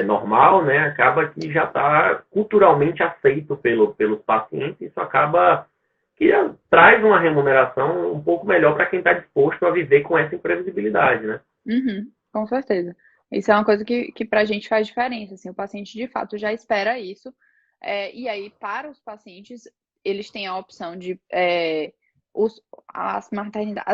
normal, né, acaba que já está culturalmente aceito pelos pacientes. Isso acaba que traz uma remuneração um pouco melhor para quem está disposto a viver com essa imprevisibilidade, né? uhum, com certeza. Isso é uma coisa que para a gente faz diferença, assim, o paciente de fato já espera isso. E aí, para os pacientes, eles têm a opção de. As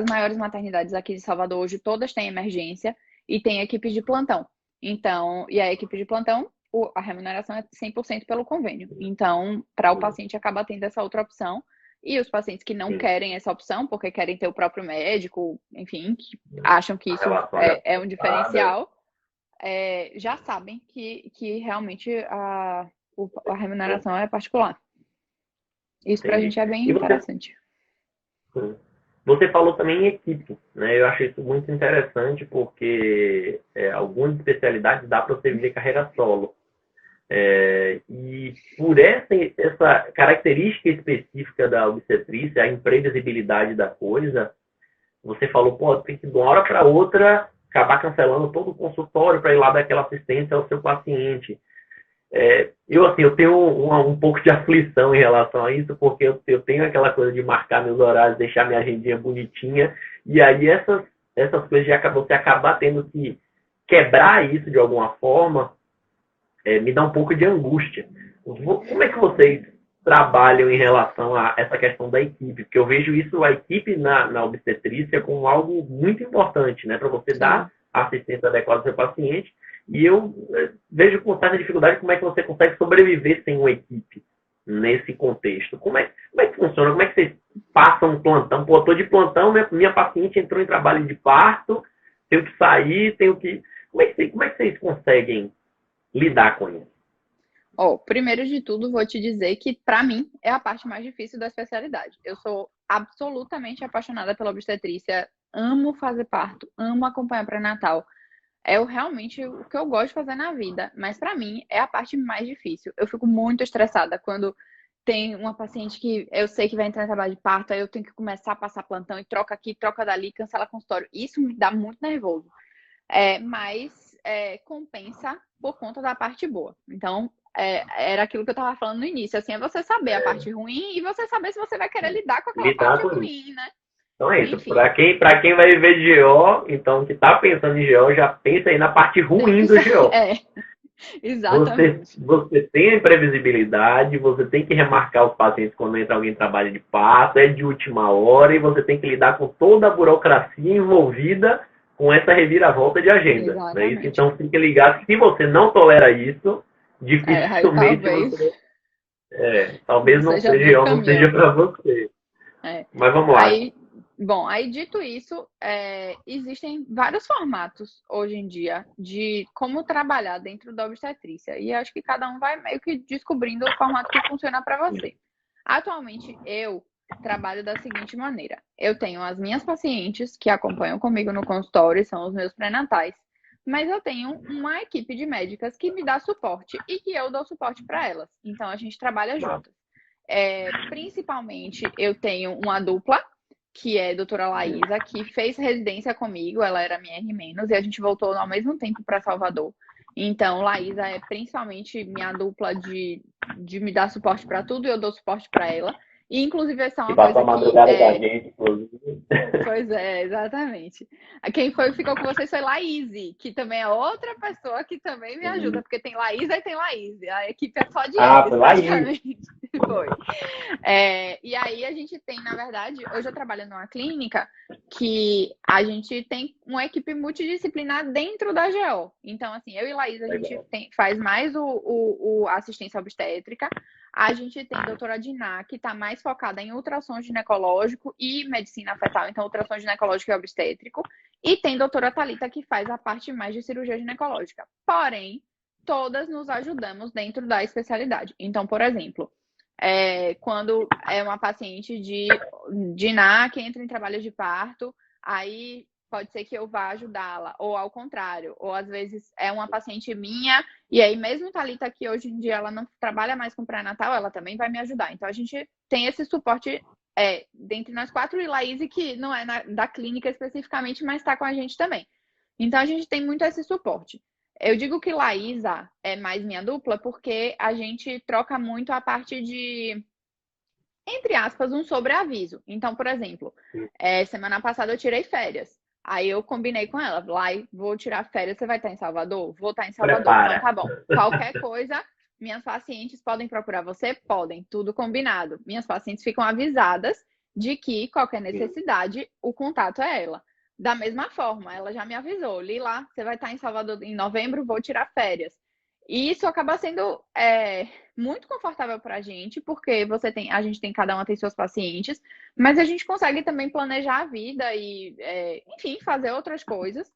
maiores maternidades aqui de Salvador hoje, todas têm emergência e tem equipe de plantão. Então, e a equipe de plantão, a remuneração é 100% pelo convênio. Então, para o Sim, paciente acaba tendo essa outra opção. E os pacientes que não sim. querem essa opção, porque querem ter o próprio médico, enfim, que acham que A isso relação é um adequada. diferencial, já sabem que realmente a remuneração é particular. Isso para a Entendi. gente é bem E interessante. você falou também em equipe, né? Eu acho isso muito interessante porque algumas especialidades dá para você viver carreira solo. E por essa característica específica da obstetrícia, a imprevisibilidade da coisa, você falou, pô, tem que de uma hora para outra acabar cancelando todo o consultório para ir lá dar aquela assistência ao seu paciente. Eu tenho um pouco de aflição em relação a isso, porque eu tenho aquela coisa de marcar meus horários, deixar minha agendinha bonitinha, e aí essas coisas você acabar tendo que quebrar isso de alguma forma, me dá um pouco de angústia. Como é que vocês trabalham em relação a essa questão da equipe? Porque eu vejo isso, a equipe na obstetrícia, como algo muito importante, né? Para você dar Sim. a assistência adequada ao seu paciente. E eu vejo com certa dificuldade como é que você consegue sobreviver sem uma equipe nesse contexto. Como é que funciona? Como é que vocês passam um plantão? Pô, eu tô de plantão, minha paciente entrou em trabalho de parto, tenho que sair, tenho que... Como é que vocês conseguem lidar com isso? Primeiro de tudo, vou te dizer que, para mim, é a parte mais difícil da especialidade. Eu sou absolutamente apaixonada pela obstetrícia, amo fazer parto, amo acompanhar pré-natal. realmente o que eu gosto de fazer na vida, mas para mim é a parte mais difícil. Eu fico muito estressada quando tem uma paciente que eu sei que vai entrar em trabalho de parto, aí eu tenho que começar a passar plantão e troca aqui, troca dali, cancela consultório. Isso me dá muito nervoso. Mas compensa por conta da parte boa. Então, era aquilo que eu estava falando no início, assim, é você saber a parte ruim e você saber se você vai querer lidar com aquela Lidar parte com isso. ruim, né? Então é isso. Enfim. Para quem vai viver de GO, então que tá pensando em GO, já pensa aí na parte ruim do GO. Exatamente. Você tem a imprevisibilidade, você tem que remarcar os pacientes quando entra alguém em trabalho de parto, é de última hora e você tem que lidar com toda a burocracia envolvida com essa reviravolta de agenda. Né? Isso, então fique ligado, se você não tolera isso, dificilmente você... talvez não seja para você. Mas vamos lá. Aí dito isso, existem vários formatos hoje em dia de como trabalhar dentro da obstetrícia. E acho que cada um vai meio que descobrindo o formato que funciona para você. Atualmente, eu trabalho da seguinte maneira. Eu tenho as minhas pacientes que acompanham comigo no consultório, são os meus pré-natais. Mas eu tenho uma equipe de médicas que me dá suporte e que eu dou suporte para elas. Então, a gente trabalha juntas. Principalmente, eu tenho uma dupla, que é a doutora Laísa, que fez residência comigo, ela era minha R-, e a gente voltou ao mesmo tempo para Salvador. Então, Laísa é principalmente minha dupla de me dar suporte para tudo e eu dou suporte para ela. E, inclusive, essa é uma coisa que... a madrugada da gente, inclusive. Pois é, exatamente. Quem ficou com vocês foi Laís, que também é outra pessoa que também me ajuda, porque tem Laísa e tem Laís. A equipe é só de eles, praticamente. Foi. E aí a gente tem, na verdade, hoje eu trabalho numa clínica que a gente tem uma equipe multidisciplinar dentro da GO. Então, assim, eu e Laís, a gente faz mais a assistência obstétrica. A gente tem a doutora Diná, que está mais focada em ultrassom ginecológico e medicina fetal, então ultrassom ginecológico e obstétrico. E tem a doutora Thalita, que faz a parte mais de cirurgia ginecológica. Porém, todas nos ajudamos dentro da especialidade. Então, por exemplo, quando é uma paciente de Diná que entra em trabalho de parto, aí pode ser que eu vá ajudá-la, ou ao contrário, ou às vezes é uma paciente minha, e aí mesmo Thalita, que hoje em dia ela não trabalha mais com pré-natal, ela também vai me ajudar. Então a gente tem esse suporte dentre nós quatro, e Laís, que não é da clínica especificamente, mas está com a gente também. Então a gente tem muito esse suporte. Eu digo que Laísa é mais minha dupla porque a gente troca muito a parte de, entre aspas, um sobreaviso. Então, por exemplo, semana passada eu tirei férias. Aí eu combinei com ela, Lai, vou tirar férias, você vai estar em Salvador? Vou estar em Salvador. Prepara. Então tá bom. Qualquer coisa, minhas pacientes podem procurar você? Podem, tudo combinado. Minhas pacientes ficam avisadas de que qualquer necessidade, o contato é ela. Da mesma forma, ela já me avisou, Lila, você vai estar em Salvador em novembro, vou tirar férias. E isso acaba sendo muito confortável para a gente, porque a gente tem, cada uma tem seus pacientes, mas a gente consegue também planejar a vida e, enfim, fazer outras coisas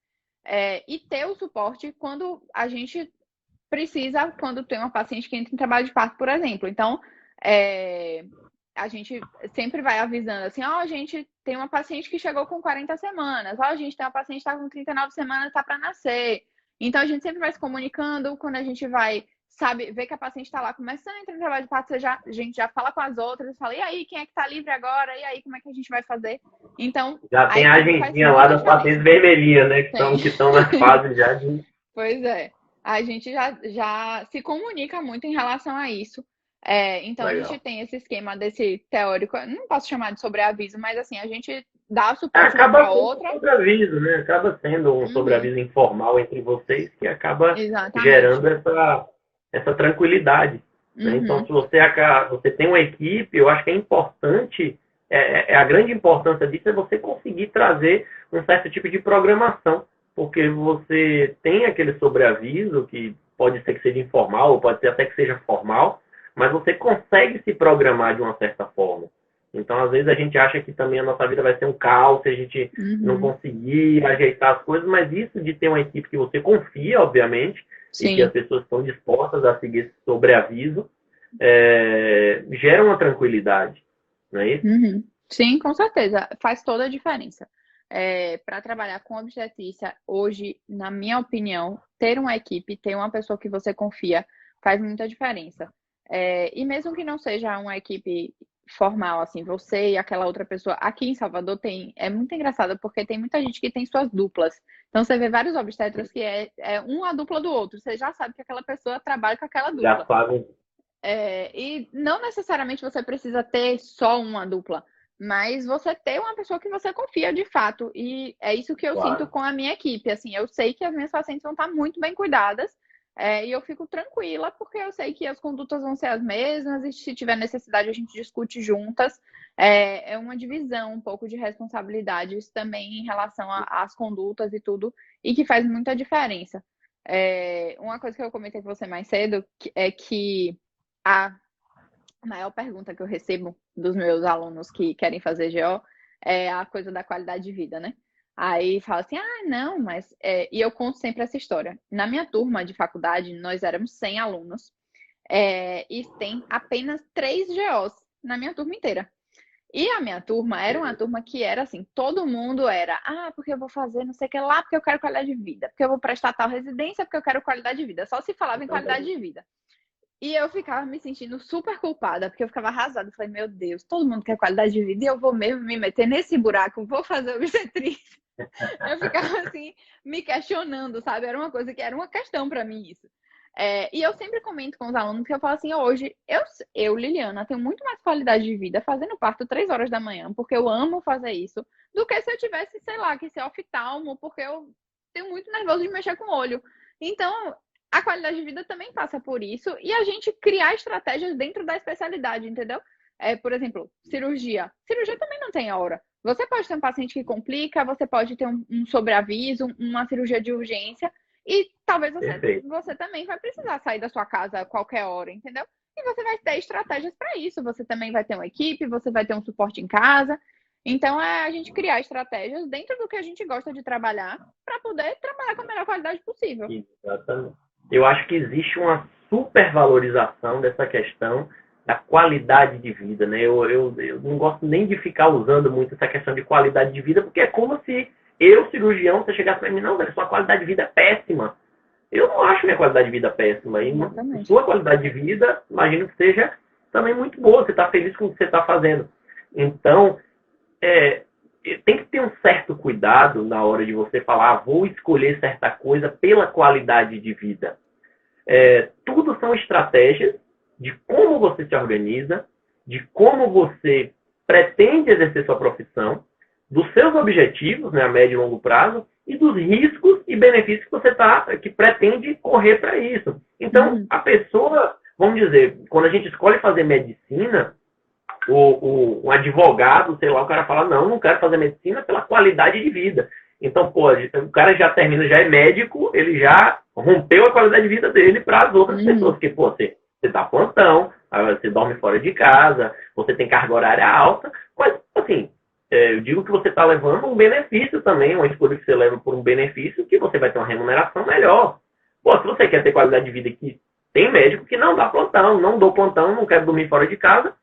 e ter o suporte quando a gente precisa, quando tem uma paciente que entra em trabalho de parto, por exemplo. Então, a gente sempre vai avisando assim, a gente tem uma paciente que chegou com 40 semanas, a gente tem uma paciente que está com 39 semanas, está para nascer. Então, a gente sempre vai se comunicando, quando a gente vai, ver que a paciente está lá começando a entrar no trabalho de parto, a gente já fala com as outras, fala, e aí, quem é que está livre agora? E aí, como é que a gente vai fazer? Então... Já tem a agendinha lá das pacientes vermelhinhas, né? Que estão nas fases já de... Pois é. A gente já se comunica muito em relação a isso. Então, legal. A gente tem esse esquema desse teórico, não posso chamar de sobreaviso, mas assim, a gente dá suporte uma para outra. Acaba sendo um sobreaviso, né? Acaba sendo um sobreaviso informal entre vocês que acaba gerando essa tranquilidade. Né? Então, se você tem uma equipe, eu acho que é importante, a grande importância disso é você conseguir trazer um certo tipo de programação, porque você tem aquele sobreaviso que pode ser que seja informal, ou pode ser até que seja formal, mas você consegue se programar de uma certa forma. Então, às vezes, a gente acha que também a nossa vida vai ser um caos se a gente não conseguir ajeitar as coisas, mas isso de ter uma equipe que você confia, obviamente, e que as pessoas estão dispostas a seguir esse sobreaviso, gera uma tranquilidade, não é isso? Sim, com certeza. Faz toda a diferença. para trabalhar com obstetrícia, hoje, na minha opinião, ter uma equipe, ter uma pessoa que você confia, faz muita diferença. E mesmo que não seja uma equipe formal, assim, você e aquela outra pessoa, aqui em Salvador é muito engraçado, porque tem muita gente que tem suas duplas. Então, você vê vários obstetras que é uma dupla do outro. Você já sabe que aquela pessoa trabalha com aquela dupla. Já fazem. E não necessariamente você precisa ter só uma dupla, mas você ter uma pessoa que você confia de fato. E é isso que eu sinto com a minha equipe. Assim, eu sei que as minhas pacientes vão estar muito bem cuidadas, e eu fico tranquila, porque eu sei que as condutas vão ser as mesmas, e se tiver necessidade a gente discute juntas. É uma divisão um pouco de responsabilidades também em relação às condutas e tudo, e que faz muita diferença. Uma coisa que eu comentei com você mais cedo é que a maior pergunta que eu recebo dos meus alunos que querem fazer GO é a coisa da qualidade de vida, né? Aí fala assim, não, mas... E eu conto sempre essa história. Na minha turma de faculdade, nós éramos 100 alunos, e tem apenas 3 GOs na minha turma inteira. E a minha turma era uma turma que era assim, todo mundo era, porque eu vou fazer não sei o que lá, porque eu quero qualidade de vida, porque eu vou prestar tal residência, porque eu quero qualidade de vida. Só se falava em qualidade de vida. E eu ficava me sentindo super culpada, porque eu ficava arrasada. Eu falei, meu Deus, todo mundo quer qualidade de vida e eu vou mesmo me meter nesse buraco, vou fazer obstetrícia. Eu ficava assim, me questionando, sabe? Era uma coisa que era uma questão pra mim isso. E eu sempre comento com os alunos que eu falo assim, hoje, eu, Liliana, tenho muito mais qualidade de vida fazendo parto 3 horas da manhã, porque eu amo fazer isso, do que se eu tivesse, sei lá, que ser oftalmo, porque eu tenho muito nervoso de mexer com o olho. Então, a qualidade de vida também passa por isso, e a gente criar estratégias dentro da especialidade, entendeu? Por exemplo, cirurgia. Cirurgia também não tem hora. Você pode ter um paciente que complica, você pode ter um sobreaviso, uma cirurgia de urgência, e talvez você também vai precisar sair da sua casa a qualquer hora, entendeu? E você vai ter estratégias para isso. Você também vai ter uma equipe, você vai ter um suporte em casa. Então, a gente criar estratégias dentro do que a gente gosta de trabalhar para poder trabalhar com a melhor qualidade possível. Exatamente. Eu acho que existe uma supervalorização dessa questão da qualidade de vida, né? Eu não gosto nem de ficar usando muito essa questão de qualidade de vida, porque é como se eu, cirurgião, você chegasse para mim, não, velho, sua qualidade de vida é péssima. Eu não acho minha qualidade de vida péssima. E sua qualidade de vida, imagino que seja também muito boa. Você está feliz com o que você está fazendo. Então, tem que ter um certo cuidado na hora de você falar, vou escolher certa coisa pela qualidade de vida. Tudo são estratégias de como você se organiza, de como você pretende exercer sua profissão, dos seus objetivos, né, a médio e longo prazo, e dos riscos e benefícios que você que pretende correr para isso. Então, a pessoa, vamos dizer, quando a gente escolhe fazer medicina, um advogado, sei lá, o cara fala, não quero fazer medicina pela qualidade de vida. Então, o cara já termina, já é médico, ele já rompeu a qualidade de vida dele para as outras pessoas. Porque, você dá plantão, você dorme fora de casa, você tem carga horária alta, mas, assim, eu digo que você está levando um benefício também, uma escolha que você leva por um benefício, que você vai ter uma remuneração melhor. Se você quer ter qualidade de vida, que tem médico que não dá plantão, não dou plantão, não quero dormir fora de casa,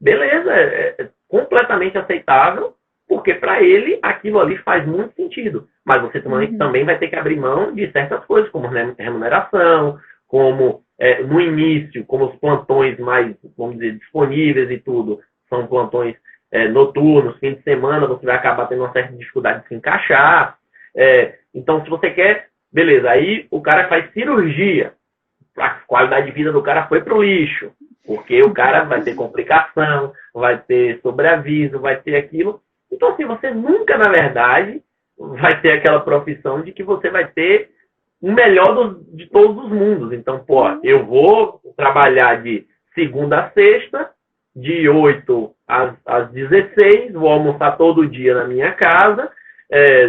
beleza, é completamente aceitável, porque para ele aquilo ali faz muito sentido. Mas você também vai ter que abrir mão de certas coisas, como remuneração, como no início, como os plantões mais, vamos dizer, disponíveis e tudo, são plantões noturnos, fim de semana, você vai acabar tendo uma certa dificuldade de se encaixar. Então, se você quer, beleza, aí o cara faz cirurgia, a qualidade de vida do cara foi pro lixo, porque o cara vai ter complicação, vai ter sobreaviso, vai ter aquilo. Então, assim, você nunca, na verdade, vai ter aquela profissão de que você vai ter o melhor de todos os mundos. Então, eu vou trabalhar de segunda a sexta, de 8 às 16, vou almoçar todo dia na minha casa,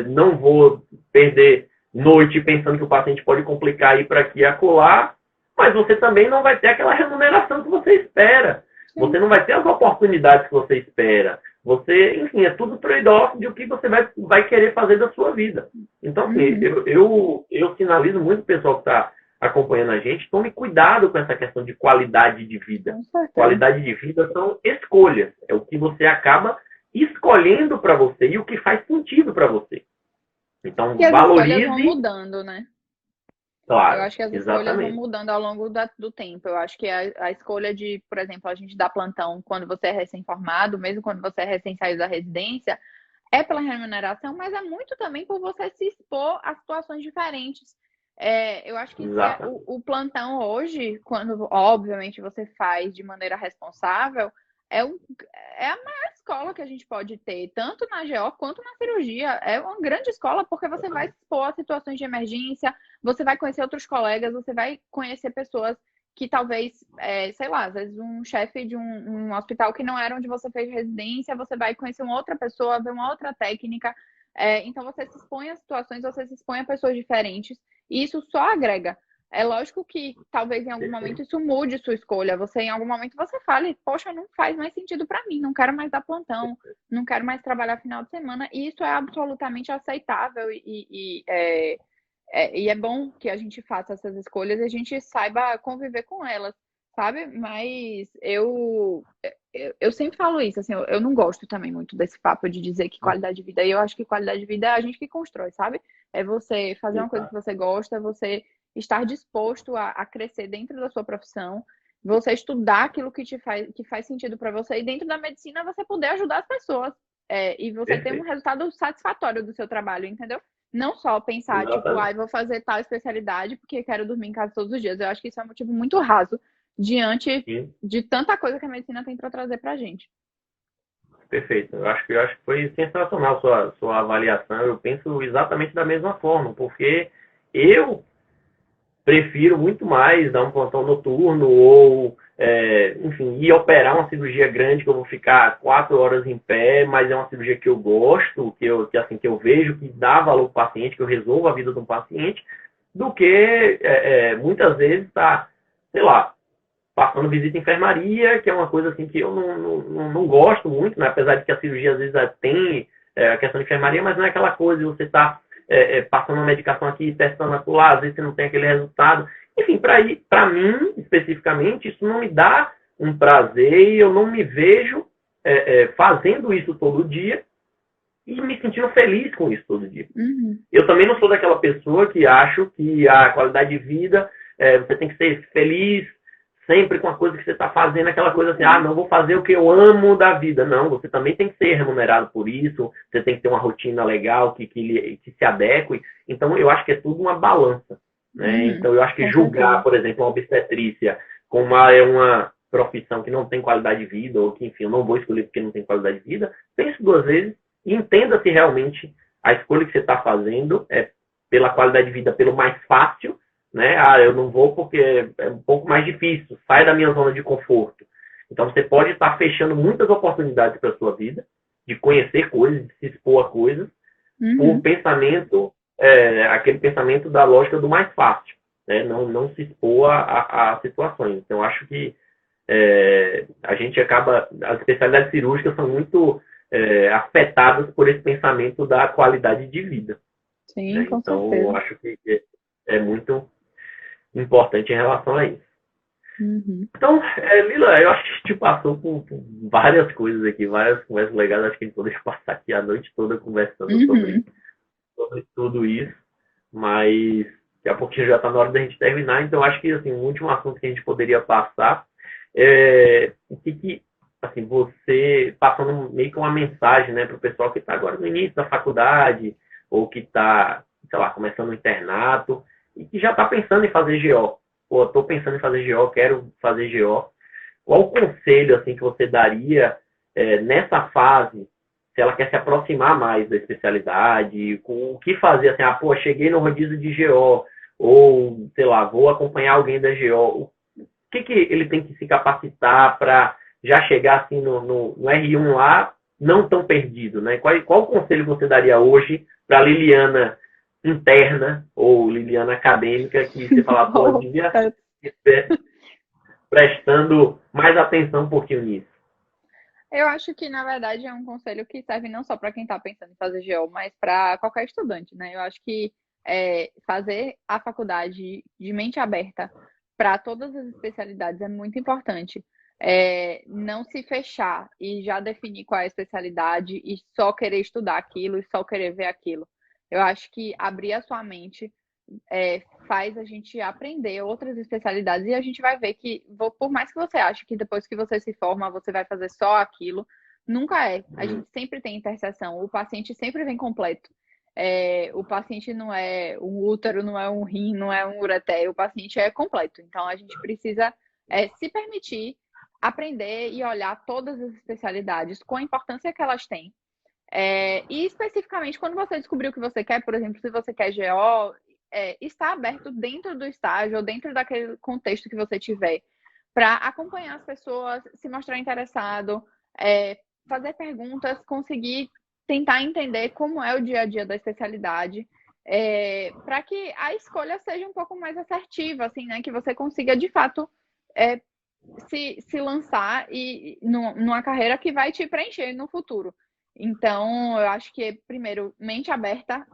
não vou perder noite pensando que o paciente pode complicar e ir para aqui e acolá, mas você também não vai ter aquela remuneração que você espera. Você não vai ter as oportunidades que você espera. Você, enfim, é tudo trade-off de o que você vai querer fazer da sua vida. Então, assim, eu sinalizo muito o pessoal que está acompanhando a gente, tome cuidado com essa questão de qualidade de vida. Qualidade de vida são escolhas. É o que você acaba escolhendo para você e o que faz sentido para você. Então, E as escolhas vão valorize, mudando, né? Eu claro, acho que as escolhas vão exatamente. mudando ao longo do tempo. Eu acho que a escolha de, por exemplo, a gente dar plantão quando você é recém-formado, mesmo quando você é recém-saído da residência, é pela remuneração, mas é muito também por você se expor a situações diferentes. Eu acho que Exatamente. o plantão hoje, quando obviamente você faz de maneira responsável, é, um, é a maior escola que a gente pode ter, tanto na GO quanto na cirurgia. É uma grande escola porque você vai se expor a situações de emergência, você vai conhecer outros colegas, você vai conhecer pessoas que talvez, sei lá, às vezes um chefe de um hospital que não era onde você fez residência, você vai conhecer uma outra pessoa, ver uma outra técnica. Então você se expõe a situações, você se expõe a pessoas diferentes, e isso só agrega. É lógico que talvez em algum momento isso mude sua escolha. Você, em algum momento, você fale, poxa, não faz mais sentido para mim, não quero mais dar plantão, não quero mais trabalhar final de semana, e isso é absolutamente aceitável e é bom que a gente faça essas escolhas e a gente saiba conviver com elas, sabe? Mas eu sempre falo isso, assim, eu não gosto também muito desse papo de dizer que qualidade de vida, e eu acho que qualidade de vida é a gente que constrói, sabe? É você fazer uma coisa que você gosta, você estar disposto a crescer dentro da sua profissão, você estudar aquilo que faz sentido para você, e dentro da medicina você poder ajudar as pessoas, e você ter um Perfeito. resultado satisfatório do seu trabalho, entendeu? Não só pensar, tipo, Exatamente. vou fazer tal especialidade porque quero dormir em casa todos os dias. Eu acho que isso é um motivo muito raso diante Sim, de tanta coisa que a medicina tem para trazer pra gente. perfeito. Eu acho que foi sensacional sua avaliação. Eu penso exatamente da mesma forma, porque eu prefiro muito mais dar um plantão noturno ou, enfim, ir operar uma cirurgia grande que eu vou ficar 4 horas em pé, mas é uma cirurgia que eu gosto, que eu vejo que dá valor para o paciente, que eu resolvo a vida de um paciente, do que muitas vezes tá, sei lá, passando visita em enfermaria, que é uma coisa assim que eu não gosto muito, né? Apesar de que a cirurgia às vezes tem a questão de enfermaria, mas não é aquela coisa de você estar passando uma medicação aqui, testando lá, às vezes você não tem aquele resultado. Enfim, para mim, especificamente, isso não me dá um prazer e eu não me vejo fazendo isso todo dia e me sentindo feliz com isso todo dia. Uhum. Eu também não sou daquela pessoa que acho que a qualidade de vida, você tem que ser feliz sempre com a coisa que você está fazendo, aquela coisa assim, não vou fazer o que eu amo da vida. Não, você também tem que ser remunerado por isso, você tem que ter uma rotina legal que se adeque. Então, eu acho que é tudo uma balança. Né? Uhum. Então, eu acho que Com julgar, certeza. por exemplo, uma obstetrícia como uma profissão que não tem qualidade de vida, ou que, enfim, eu não vou escolher porque não tem qualidade de vida, pense 2 vezes e entenda se realmente a escolha que você está fazendo é pela qualidade de vida, pelo mais fácil, né? Eu não vou porque é um pouco mais difícil, sai da minha zona de conforto. Então você pode estar fechando muitas oportunidades para a sua vida, de conhecer coisas, de se expor a coisas, por Uhum. pensamento, aquele pensamento da lógica do mais fácil, né? Não se expor a situações. Então acho que a gente acaba, as especialidades cirúrgicas são muito afetadas por esse pensamento da qualidade de vida. Sim, Né? com Então, eu certeza. acho que é muito importante em relação a isso. Uhum. Então, Lila, eu acho que a gente passou por várias coisas aqui, várias conversas legais. Acho que a gente poderia passar aqui a noite toda conversando sobre, Uhum. sobre tudo isso, mas daqui a pouquinho já está na hora da gente terminar. Então, acho que assim, o último assunto que a gente poderia passar é o que assim, você passando meio que uma mensagem, né, para o pessoal que está agora no início da faculdade ou que está, sei lá, começando o internato e que já está pensando em fazer GO. Pô, estou pensando em fazer GO, quero fazer GO. Qual o conselho assim que você daria nessa fase, se ela quer se aproximar mais da especialidade, com o que fazer assim, pô, cheguei no rodízio de GO, ou, sei lá, vou acompanhar alguém da GO. O que ele tem que se capacitar para já chegar assim no R1 lá, não tão perdido, né? Qual conselho você daria hoje para a Liliana interna ou Liliana acadêmica que você fala, pô, eu Oh, devia estar prestando mais atenção um pouquinho nisso. eu acho que, na verdade, é um conselho que serve não só para quem está pensando em fazer GO, mas para qualquer estudante, né? Eu acho que fazer a faculdade de mente aberta para todas as especialidades é muito importante. não se fechar e já definir qual é a especialidade e só querer estudar aquilo e só querer ver aquilo. Eu acho que abrir a sua mente faz a gente aprender outras especialidades e a gente vai ver que, por mais que você ache que depois que você se forma, você vai fazer só aquilo, nunca é. A gente sempre tem interseção, o paciente sempre vem completo. O paciente não é um útero, não é um rim, não é um ureter, o paciente é completo. Então, a gente precisa se permitir aprender e olhar todas as especialidades com a importância que elas têm. E especificamente, quando você descobrir o que você quer, por exemplo, se você quer GO, está aberto dentro do estágio ou dentro daquele contexto que você tiver para acompanhar as pessoas, se mostrar interessado, fazer perguntas, conseguir tentar entender como é o dia a dia da especialidade, para que a escolha seja um pouco mais assertiva, assim, né? Que você consiga, de fato, se lançar numa carreira que vai te preencher no futuro. Então, eu acho que, primeiro, mente aberta,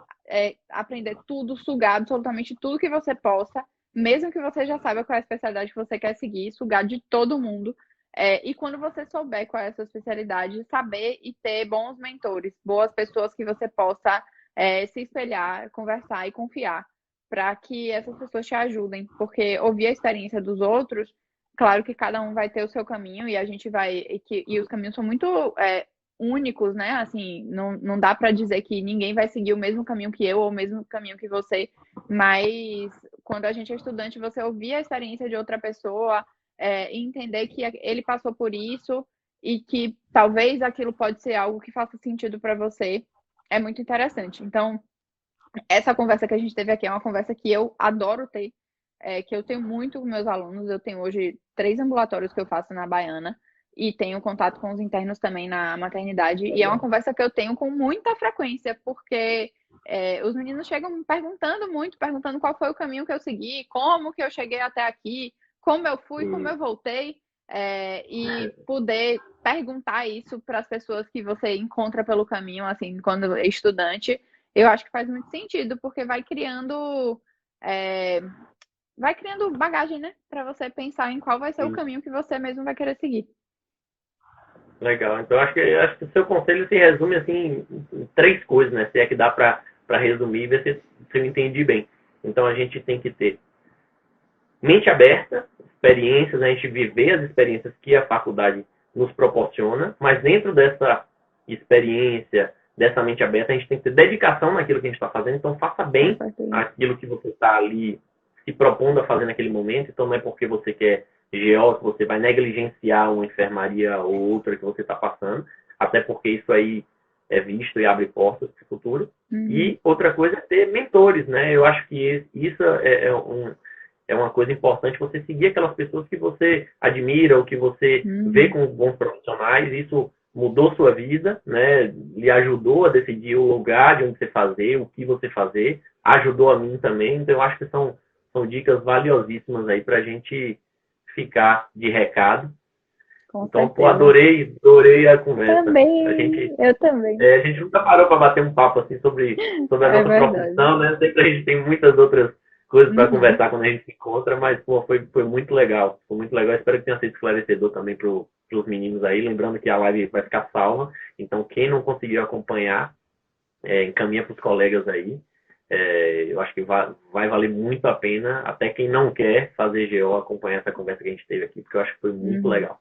aprender tudo, sugar absolutamente tudo que você possa, mesmo que você já saiba qual é a especialidade que você quer seguir, sugar de todo mundo. E quando você souber qual é a sua especialidade, saber e ter bons mentores, boas pessoas que você possa se espelhar, conversar e confiar, para que essas pessoas te ajudem, porque ouvir a experiência dos outros, claro que cada um vai ter o seu caminho e a gente vai e os caminhos são muito únicos, né? Assim, não dá para dizer que ninguém vai seguir o mesmo caminho que eu ou o mesmo caminho que você, mas quando a gente é estudante, você ouvir a experiência de outra pessoa e entender que ele passou por isso e que talvez aquilo pode ser algo que faça sentido para você, é muito interessante. Então, essa conversa que a gente teve aqui é uma conversa que eu adoro ter, que eu tenho muito com meus alunos. Eu tenho hoje 3 ambulatórios que eu faço na Baiana e tenho contato com os internos também na maternidade. E é uma conversa que eu tenho com muita frequência, porque os meninos chegam me perguntando qual foi o caminho que eu segui, como que eu cheguei até aqui, como eu fui, como eu voltei. E poder perguntar isso para as pessoas que você encontra pelo caminho, assim, quando é estudante, eu acho que faz muito sentido, porque vai criando bagagem, né? Para você pensar em qual vai ser o caminho que você mesmo vai querer seguir. Legal. Então, acho que o seu conselho se resume assim, em 3 coisas, né? Se é que dá para resumir e ver se eu entendi bem. Então, a gente tem que ter mente aberta, experiências, né? A gente viver as experiências que a faculdade nos proporciona, mas dentro dessa experiência, dessa mente aberta, a gente tem que ter dedicação naquilo que a gente está fazendo. Então, faça bem aquilo que você está ali se propondo a fazer naquele momento. Então, não é porque você quer GO que você vai negligenciar uma enfermaria ou outra que você está passando, até porque isso aí é visto e abre portas para o futuro. E outra coisa é ter mentores, né? Eu acho que isso é uma coisa importante, você seguir aquelas pessoas que você admira ou que você vê como bons profissionais. Isso mudou sua vida, né? Lhe ajudou a decidir o lugar de onde você fazer, o que você fazer, ajudou a mim também. Então, eu acho que são dicas valiosíssimas aí para a gente ficar de recado. Então, pô, adorei a conversa. Eu também. A gente nunca parou para bater um papo assim sobre a nossa profissão, né? Sempre a gente tem muitas outras coisas para conversar quando a gente se encontra, mas pô, foi muito legal. Foi muito legal. Espero que tenha sido esclarecedor também para os meninos aí. Lembrando que a live vai ficar salva. Então, quem não conseguiu acompanhar, encaminha para os colegas aí. Eu acho que vai valer muito a pena, até quem não quer fazer GO, acompanhar essa conversa que a gente teve aqui, porque eu acho que foi muito legal.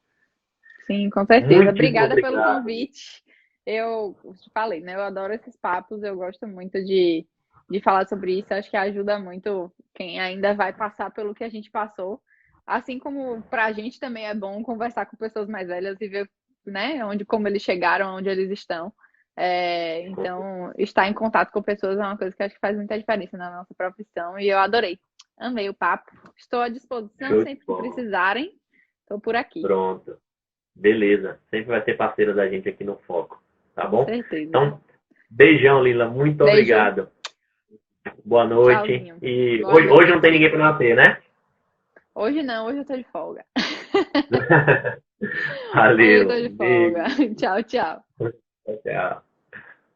Sim, com certeza. Obrigada pelo convite. Eu te falei, né? Eu adoro esses papos, eu gosto muito de falar sobre isso. Acho que ajuda muito quem ainda vai passar pelo que a gente passou. Assim como pra gente também é bom conversar com pessoas mais velhas e ver, né, como eles chegaram, onde eles estão. Então, estar em contato com pessoas é uma coisa que acho que faz muita diferença na nossa profissão e eu adorei. Amei o papo. Estou à disposição sempre que precisarem. Estou por aqui. Pronto. Beleza. Sempre vai ter parceira da gente aqui no Foco. Tá bom? Com certeza. Então, beijão, Lila. Muito obrigado. Boa noite. Tchauzinho. E hoje não tem ninguém para nascer, né? Hoje não, hoje eu tô de folga. Valeu. Hoje eu tô de folga. Tchau, tchau. Tchau.